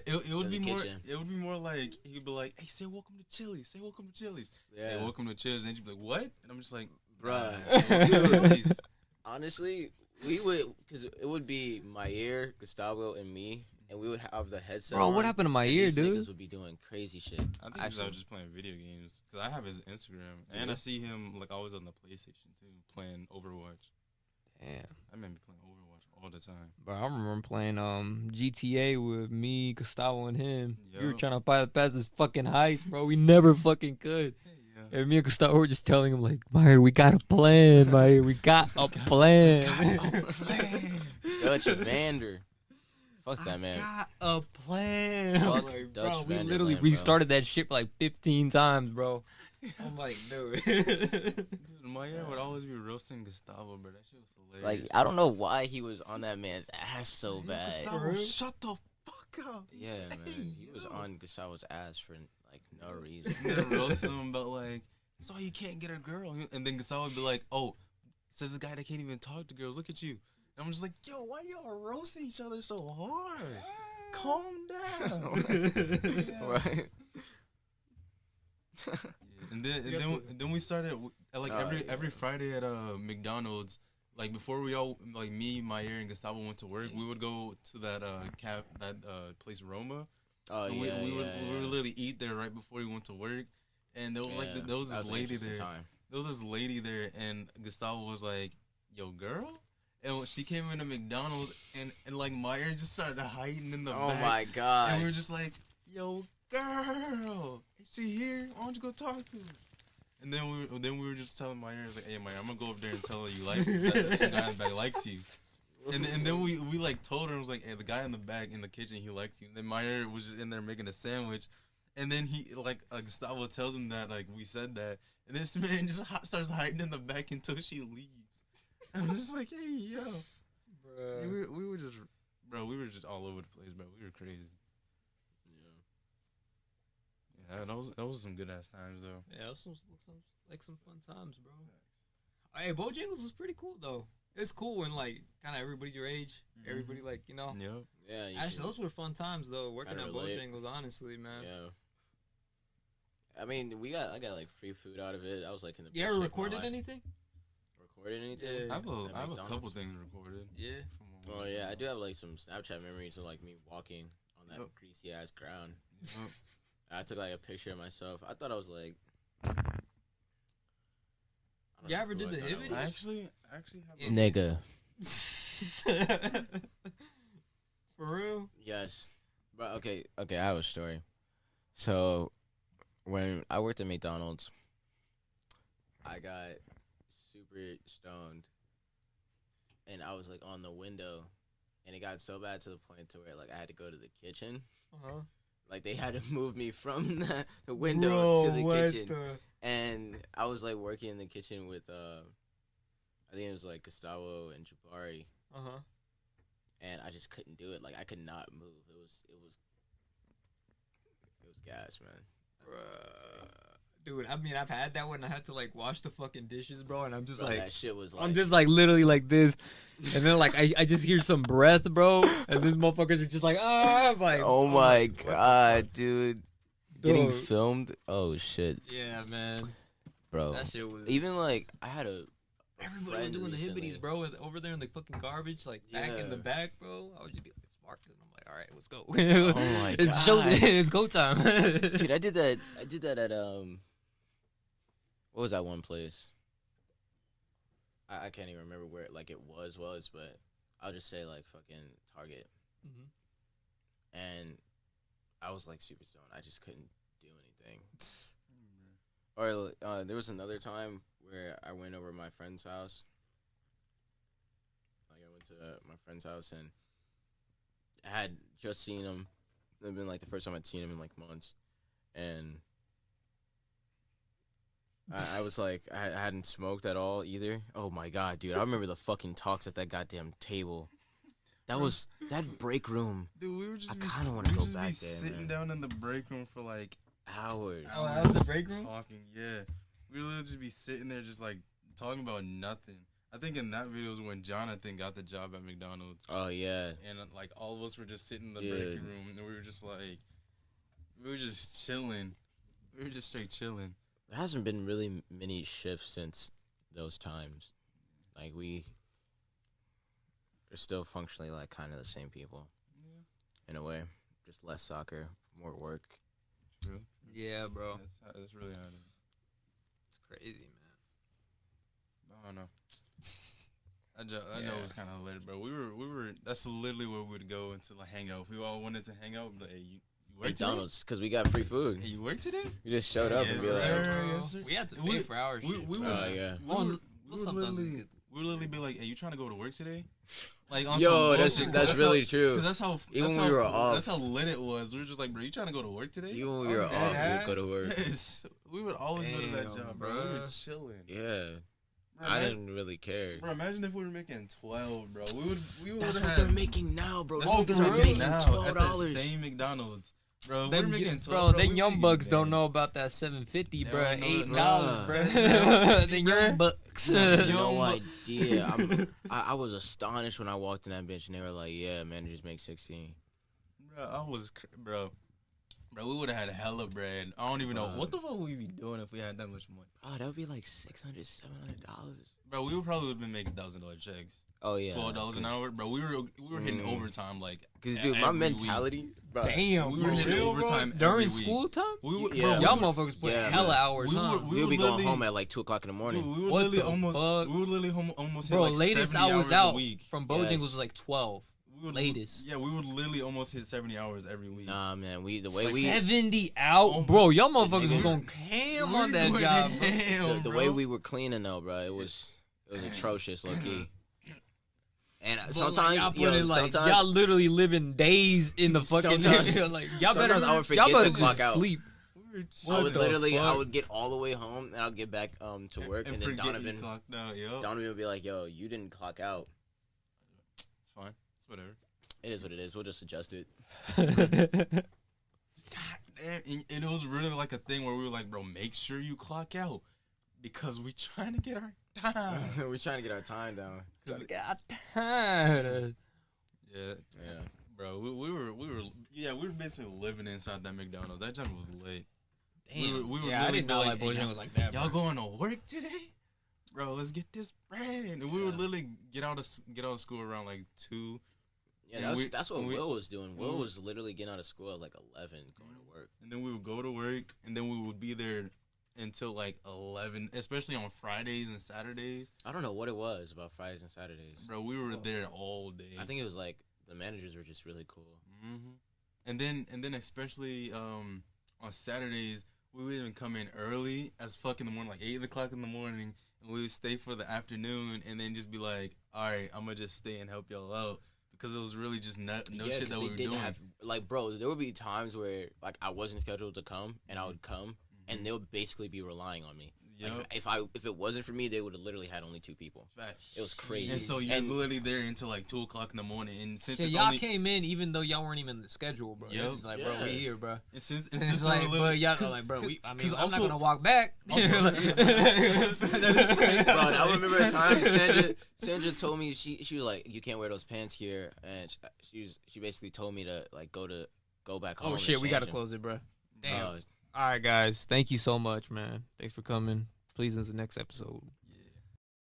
[SPEAKER 2] it would
[SPEAKER 3] the
[SPEAKER 2] be more.
[SPEAKER 3] kitchen.
[SPEAKER 2] It would be more like he'd be like, "Hey, say welcome to Chili's. Say welcome to Chili's.
[SPEAKER 3] yeah,
[SPEAKER 2] Hey, welcome to Chili's." And then you'd be like, "What?" And I'm just like,
[SPEAKER 3] bruh.
[SPEAKER 2] "Welcome to
[SPEAKER 3] Dude.
[SPEAKER 2] Chili's."
[SPEAKER 3] Honestly, we would, because it would be Mayer, Gustavo, and me, and we would have the headset.
[SPEAKER 1] Bro, what
[SPEAKER 3] on,
[SPEAKER 1] happened to my
[SPEAKER 3] and
[SPEAKER 1] ear,
[SPEAKER 3] these
[SPEAKER 1] dude?
[SPEAKER 3] Niggas would be doing crazy shit.
[SPEAKER 2] I think he's out just playing video games. Because I have his Instagram. And I see him, like, always on the PlayStation, too, playing Overwatch.
[SPEAKER 1] Damn.
[SPEAKER 2] I remember playing Overwatch all the time.
[SPEAKER 1] Bro, I remember playing GTA with me, Gustavo, and him. We were
[SPEAKER 2] Yup.
[SPEAKER 1] trying to pass this fucking heist, bro. We never fucking could.
[SPEAKER 2] Yeah.
[SPEAKER 1] And me and Gustavo were just telling him, like, Meyer, we got a plan, Meyer. We got a plan.
[SPEAKER 3] Dutch Vander. Fuck that man.
[SPEAKER 1] Got a plan.
[SPEAKER 3] Fuck
[SPEAKER 1] I'm like,
[SPEAKER 3] Dutch
[SPEAKER 1] bro, we
[SPEAKER 3] Vanderland,
[SPEAKER 1] literally
[SPEAKER 3] bro.
[SPEAKER 1] started that shit like 15 times, bro. I'm like, dude.
[SPEAKER 2] Dude, Maya would always be roasting Gustavo, bro. That shit was hilarious.
[SPEAKER 3] Like, I don't know why he was on that man's ass so bad.
[SPEAKER 2] Gustavo, shut the fuck up.
[SPEAKER 3] Yeah, man. He was on Gustavo's ass for, like, no reason.
[SPEAKER 2] And then roasting him about, like, so you can't get a girl. And then Gustavo would be like, oh, says the guy that can't even talk to girls. Look at you. And I'm just like, yo, why y'all roasting each other so hard? Calm down.
[SPEAKER 3] Right?
[SPEAKER 2] And then we started like every Friday at McDonald's. Like before we all like me, Mayer, and Gustavo went to work, we would go to that place Roma.
[SPEAKER 3] Oh,
[SPEAKER 2] And
[SPEAKER 3] yeah,
[SPEAKER 2] we would literally eat there right before we went to work. And there was there was this lady there. There was this lady there, and Gustavo was like, "Yo, girl." And when she came into McDonald's, and like Meyer just started hiding in the back.
[SPEAKER 3] Oh my god.
[SPEAKER 2] And we were just like, "Yo, girl, is she here? Why don't you go talk to her?" And then we were just telling Meyer, like, "Hey, Meyer, I'm gonna go up there and tell her you like that some guy in the back likes you." And then we like told her, I was like, "Hey, the guy in the back in the kitchen, he likes you." And then Meyer was just in there making a sandwich, and then he like Gustavo tells him that like we said that, and this man just starts hiding in the back until she leaves. I was just like, hey, yo. Bro. We were just, bro, we were just all over the place, bro. We were crazy. Yeah, that was some good-ass times, though.
[SPEAKER 1] Yeah, that was some fun times, bro. Hey, Bojangles was pretty cool, though. It's cool when, like, kind of everybody's your age. Mm-hmm. Everybody, like, you know.
[SPEAKER 2] Yep.
[SPEAKER 3] Yeah.
[SPEAKER 1] Actually, those were fun times, though, working at Bojangles, honestly, man.
[SPEAKER 3] Yeah. I mean, I got, like, free food out of it. I was, like, in the
[SPEAKER 1] You ever recorded anything?
[SPEAKER 3] Recorded anything?
[SPEAKER 2] Yeah. I have a couple things recorded.
[SPEAKER 1] Yeah.
[SPEAKER 3] Oh, yeah. I do have, like, some Snapchat memories of, like, me walking on that greasy-ass ground. I took, like, a picture of myself. I thought I was, like...
[SPEAKER 1] You ever did the Hibbity?
[SPEAKER 2] I actually have
[SPEAKER 3] a... Nigga.
[SPEAKER 1] For real?
[SPEAKER 3] Yes. But, okay, I have a story. So, when I worked at McDonald's, I got super stoned, and I was, like, on the window, and it got so bad to the point to where, like, I had to go to the kitchen.
[SPEAKER 1] Uh-huh.
[SPEAKER 3] Like, they had to move me from the window to the kitchen. And I was, like, working in the kitchen with, I think it was, like, Gustavo and Jabari.
[SPEAKER 1] Uh-huh.
[SPEAKER 3] And I just couldn't do it. Like, I could not move. It was gas, man.
[SPEAKER 1] Dude, I mean, I've had that when I had to, like, wash the fucking dishes, bro, and I'm just, like...
[SPEAKER 3] That shit was, like...
[SPEAKER 1] I'm just, like, literally like this, and then, like, I just hear some breath, bro, and these motherfuckers are just like, ah, I'm like...
[SPEAKER 3] Oh, my God, dude. Getting filmed? Oh, shit.
[SPEAKER 1] Yeah, man.
[SPEAKER 3] Bro.
[SPEAKER 1] That shit was...
[SPEAKER 3] Even, like, I had a
[SPEAKER 1] Everybody was doing the Hibbities, bro, over there in the fucking garbage, like, back in the back, bro. I would just be, like, sparkling. I'm like, all right, let's go.
[SPEAKER 3] Oh, my God.
[SPEAKER 1] It's go time.
[SPEAKER 3] Dude, I did that at, what was that one place? I can't even remember where it was, but I'll just say like fucking Target. Mm-hmm. And I was like super stoned. I just couldn't do anything. Or there was another time where I went over to my friend's house. Like I went to my friend's house and I had just seen him. It had been like the first time I'd seen him in like months, and I was like, I hadn't smoked at all either. Oh my God, dude. I remember the fucking talks at that goddamn table. That break room.
[SPEAKER 2] Dude, we were just.
[SPEAKER 3] I kind of want to go back there.
[SPEAKER 2] Sitting down in the break room for like
[SPEAKER 3] hours.
[SPEAKER 1] Oh, that was the break room?
[SPEAKER 2] Talking, yeah. We would just be sitting there just like talking about nothing. I think in that video was when Jonathan got the job at McDonald's.
[SPEAKER 3] Oh, yeah.
[SPEAKER 2] And like all of us were just sitting in the break room and we were just like, we were just chilling. We were just straight chilling.
[SPEAKER 3] There hasn't been really many shifts since those times. Like, we They're still functionally like kind of the same people. In a way, just less soccer, more work.
[SPEAKER 2] True.
[SPEAKER 1] Yeah, bro.
[SPEAKER 2] That's really how it is.
[SPEAKER 1] It's crazy, man.
[SPEAKER 2] I don't know. I was kind of lit, bro. We were. That's literally where we would go into like hang out. If we all wanted to hang out, like, hey, you work
[SPEAKER 3] McDonald's, because we got free food.
[SPEAKER 2] today? Hey, you work today?
[SPEAKER 3] We just showed up and be like,
[SPEAKER 2] Yes, sir.
[SPEAKER 1] We had to pay for our shit.
[SPEAKER 2] We
[SPEAKER 1] bro.
[SPEAKER 2] would,
[SPEAKER 3] yeah.
[SPEAKER 2] we would
[SPEAKER 1] Sometimes we
[SPEAKER 2] literally,
[SPEAKER 1] could.
[SPEAKER 2] we would literally be like, hey, you trying to go to work today? Like, on
[SPEAKER 3] Yo,
[SPEAKER 2] some
[SPEAKER 3] that's
[SPEAKER 2] bullshit,
[SPEAKER 3] that's really true.
[SPEAKER 2] Because that's how
[SPEAKER 3] Even
[SPEAKER 2] that's
[SPEAKER 3] when
[SPEAKER 2] how,
[SPEAKER 3] we were off.
[SPEAKER 2] That's how lit it was. We were just like, bro, you trying to go to work today?
[SPEAKER 3] Even when we were off, we would go to work.
[SPEAKER 2] Yes. We would always go to that
[SPEAKER 1] Damn,
[SPEAKER 2] job, bro. We were
[SPEAKER 1] bruh.
[SPEAKER 2] chilling.
[SPEAKER 3] Yeah,
[SPEAKER 2] Bro,
[SPEAKER 3] I didn't really care.
[SPEAKER 2] Bro, imagine if we were making 12, bro. We would
[SPEAKER 3] That's
[SPEAKER 2] have
[SPEAKER 3] what they're making now, bro.
[SPEAKER 2] That's
[SPEAKER 3] These
[SPEAKER 2] what
[SPEAKER 3] niggas
[SPEAKER 2] they're
[SPEAKER 3] are
[SPEAKER 2] making
[SPEAKER 3] making
[SPEAKER 2] now
[SPEAKER 3] $12.
[SPEAKER 2] at the same McDonald's. Bro,
[SPEAKER 1] Them,
[SPEAKER 2] we're making 12,
[SPEAKER 1] bro,
[SPEAKER 2] we
[SPEAKER 1] them young
[SPEAKER 2] making
[SPEAKER 1] bucks don't
[SPEAKER 2] bang.
[SPEAKER 1] know about that $7.50, bro.
[SPEAKER 2] They don't know
[SPEAKER 1] $8, bro.
[SPEAKER 2] that.
[SPEAKER 1] The young bucks.
[SPEAKER 3] No
[SPEAKER 2] Yo,
[SPEAKER 3] idea. I was astonished when I walked in that bitch and they were like, "Yeah, managers make 16."
[SPEAKER 2] Bro, bro, we would have had hella bread. I don't even know what the fuck would we be doing if we had that much money.
[SPEAKER 3] Oh, that would be like $600, $700.
[SPEAKER 2] Bro, we would probably have been making $1,000 checks.
[SPEAKER 3] Oh yeah,
[SPEAKER 2] $12 an hour, bro. We were hitting overtime like.
[SPEAKER 3] Because dude, my
[SPEAKER 2] every
[SPEAKER 3] mentality, bro.
[SPEAKER 1] Damn,
[SPEAKER 2] We were
[SPEAKER 1] for
[SPEAKER 2] hitting
[SPEAKER 1] real,
[SPEAKER 2] overtime
[SPEAKER 1] bro? During
[SPEAKER 2] every
[SPEAKER 1] school time?
[SPEAKER 2] We would,
[SPEAKER 3] Yeah.
[SPEAKER 1] Y'all motherfuckers put
[SPEAKER 3] Yeah,
[SPEAKER 1] hella
[SPEAKER 3] man.
[SPEAKER 1] hours,
[SPEAKER 2] We
[SPEAKER 1] huh?
[SPEAKER 2] were-
[SPEAKER 3] We'll be going
[SPEAKER 2] literally-
[SPEAKER 3] home at like 2:00 in the morning.
[SPEAKER 2] We would
[SPEAKER 1] What
[SPEAKER 2] literally
[SPEAKER 1] the
[SPEAKER 2] almost.
[SPEAKER 1] fuck?
[SPEAKER 2] We would literally almost hit
[SPEAKER 1] Bro,
[SPEAKER 2] like
[SPEAKER 1] latest
[SPEAKER 2] 70
[SPEAKER 1] I was
[SPEAKER 2] hours
[SPEAKER 1] out
[SPEAKER 2] a week.
[SPEAKER 1] from Bojangles
[SPEAKER 3] Yes.
[SPEAKER 1] was like 12.
[SPEAKER 2] We would,
[SPEAKER 1] Latest.
[SPEAKER 2] Yeah, we would literally almost hit 70 hours every week.
[SPEAKER 3] Nah, man, the way we
[SPEAKER 1] 70 out?
[SPEAKER 2] Oh,
[SPEAKER 1] bro, y'all motherfuckers
[SPEAKER 3] niggas-
[SPEAKER 1] was going cam on that
[SPEAKER 2] We
[SPEAKER 1] job,
[SPEAKER 2] went
[SPEAKER 1] bro.
[SPEAKER 2] ham,
[SPEAKER 3] the
[SPEAKER 2] bro.
[SPEAKER 3] way we were cleaning though, bro, it was atrocious, low key. And
[SPEAKER 1] But,
[SPEAKER 3] sometimes,
[SPEAKER 1] like,
[SPEAKER 3] yo,
[SPEAKER 1] y'all put it, like,
[SPEAKER 3] sometimes
[SPEAKER 1] y'all literally living days in the fucking
[SPEAKER 3] Sometimes-
[SPEAKER 1] like y'all better
[SPEAKER 3] sometimes I would
[SPEAKER 1] y'all
[SPEAKER 3] forget
[SPEAKER 1] better
[SPEAKER 3] to clock
[SPEAKER 1] just
[SPEAKER 3] out.
[SPEAKER 1] sleep.
[SPEAKER 2] We were
[SPEAKER 3] I would
[SPEAKER 1] What the
[SPEAKER 3] literally, I
[SPEAKER 1] fuck?
[SPEAKER 3] would get all the way home and I'll get back to work, and then
[SPEAKER 2] forget you
[SPEAKER 3] Donovan
[SPEAKER 2] clocked out, yo.
[SPEAKER 3] would be like, "Yo, you didn't clock out."
[SPEAKER 2] It's fine. It's whatever.
[SPEAKER 3] It is what it is. We'll just adjust it.
[SPEAKER 2] God damn. And it was really like a thing where we were like, bro, make sure you clock out because we trying to get our time.
[SPEAKER 3] We're trying to get our time down.
[SPEAKER 1] God tired.
[SPEAKER 2] Yeah.
[SPEAKER 3] Yeah.
[SPEAKER 2] Bro, we were basically living inside that McDonald's. That job was lit.
[SPEAKER 1] Damn.
[SPEAKER 2] We were
[SPEAKER 1] yeah, I
[SPEAKER 2] really
[SPEAKER 1] didn't know
[SPEAKER 2] be
[SPEAKER 1] like
[SPEAKER 2] like, hey,
[SPEAKER 1] Bojangles was like that.
[SPEAKER 2] Y'all
[SPEAKER 1] bro.
[SPEAKER 2] going to work today? Bro, let's get this bread. And we would literally get out of school around like 2.
[SPEAKER 3] Yeah,
[SPEAKER 2] And
[SPEAKER 3] that's what
[SPEAKER 2] we-
[SPEAKER 3] Will was doing. Will
[SPEAKER 2] we-
[SPEAKER 3] was literally getting out of school at like 11, going to work.
[SPEAKER 2] And then we would go to work, and then we would be there until like 11, especially on Fridays and Saturdays.
[SPEAKER 3] I don't know what it was about Fridays and Saturdays.
[SPEAKER 2] Bro, we were there all day.
[SPEAKER 3] I think it was like the managers were just really cool.
[SPEAKER 2] hmm And then especially on Saturdays, we would even come in early as fuck in the morning, like 8 o'clock in the morning, and we would stay for the afternoon, and then just be like, all right, I'm gonna just stay and help y'all out. Because it was really just no
[SPEAKER 3] Yeah,
[SPEAKER 2] shit
[SPEAKER 3] 'cause
[SPEAKER 2] that
[SPEAKER 3] they
[SPEAKER 2] we were
[SPEAKER 3] didn't
[SPEAKER 2] doing.
[SPEAKER 3] have like, bro. There would be times where like I wasn't scheduled to come, and I would come, and they would basically be relying on me.
[SPEAKER 2] Yep.
[SPEAKER 3] Like, if it wasn't for me, they would have literally had only 2 people.
[SPEAKER 2] Facts.
[SPEAKER 3] It was crazy.
[SPEAKER 2] And so you're
[SPEAKER 3] And-
[SPEAKER 2] literally there until like 2 o'clock in the morning. And since
[SPEAKER 1] Shit,
[SPEAKER 2] it's
[SPEAKER 1] y'all
[SPEAKER 2] only,
[SPEAKER 1] came in even though y'all weren't even in the schedule, bro.
[SPEAKER 2] Yep.
[SPEAKER 1] It's like, bro,
[SPEAKER 3] Yeah.
[SPEAKER 1] we here, bro.
[SPEAKER 2] and since
[SPEAKER 1] It's
[SPEAKER 2] just
[SPEAKER 1] like,
[SPEAKER 2] literally-
[SPEAKER 1] but y'all
[SPEAKER 2] 'cause-
[SPEAKER 1] like, bro, I'm
[SPEAKER 2] 'cause
[SPEAKER 1] not
[SPEAKER 2] also-
[SPEAKER 1] gonna walk back.
[SPEAKER 2] also-
[SPEAKER 3] Bro, I remember a time Sandra told me she was like, "You can't wear those pants here," and she basically told me to like go back home.
[SPEAKER 1] Oh
[SPEAKER 3] and
[SPEAKER 1] shit, we
[SPEAKER 3] change
[SPEAKER 1] gotta
[SPEAKER 3] them.
[SPEAKER 1] close it, bro. Damn.
[SPEAKER 3] Uh,
[SPEAKER 1] All right, guys. Thank you so much, man. Thanks for coming. Please, in the next episode.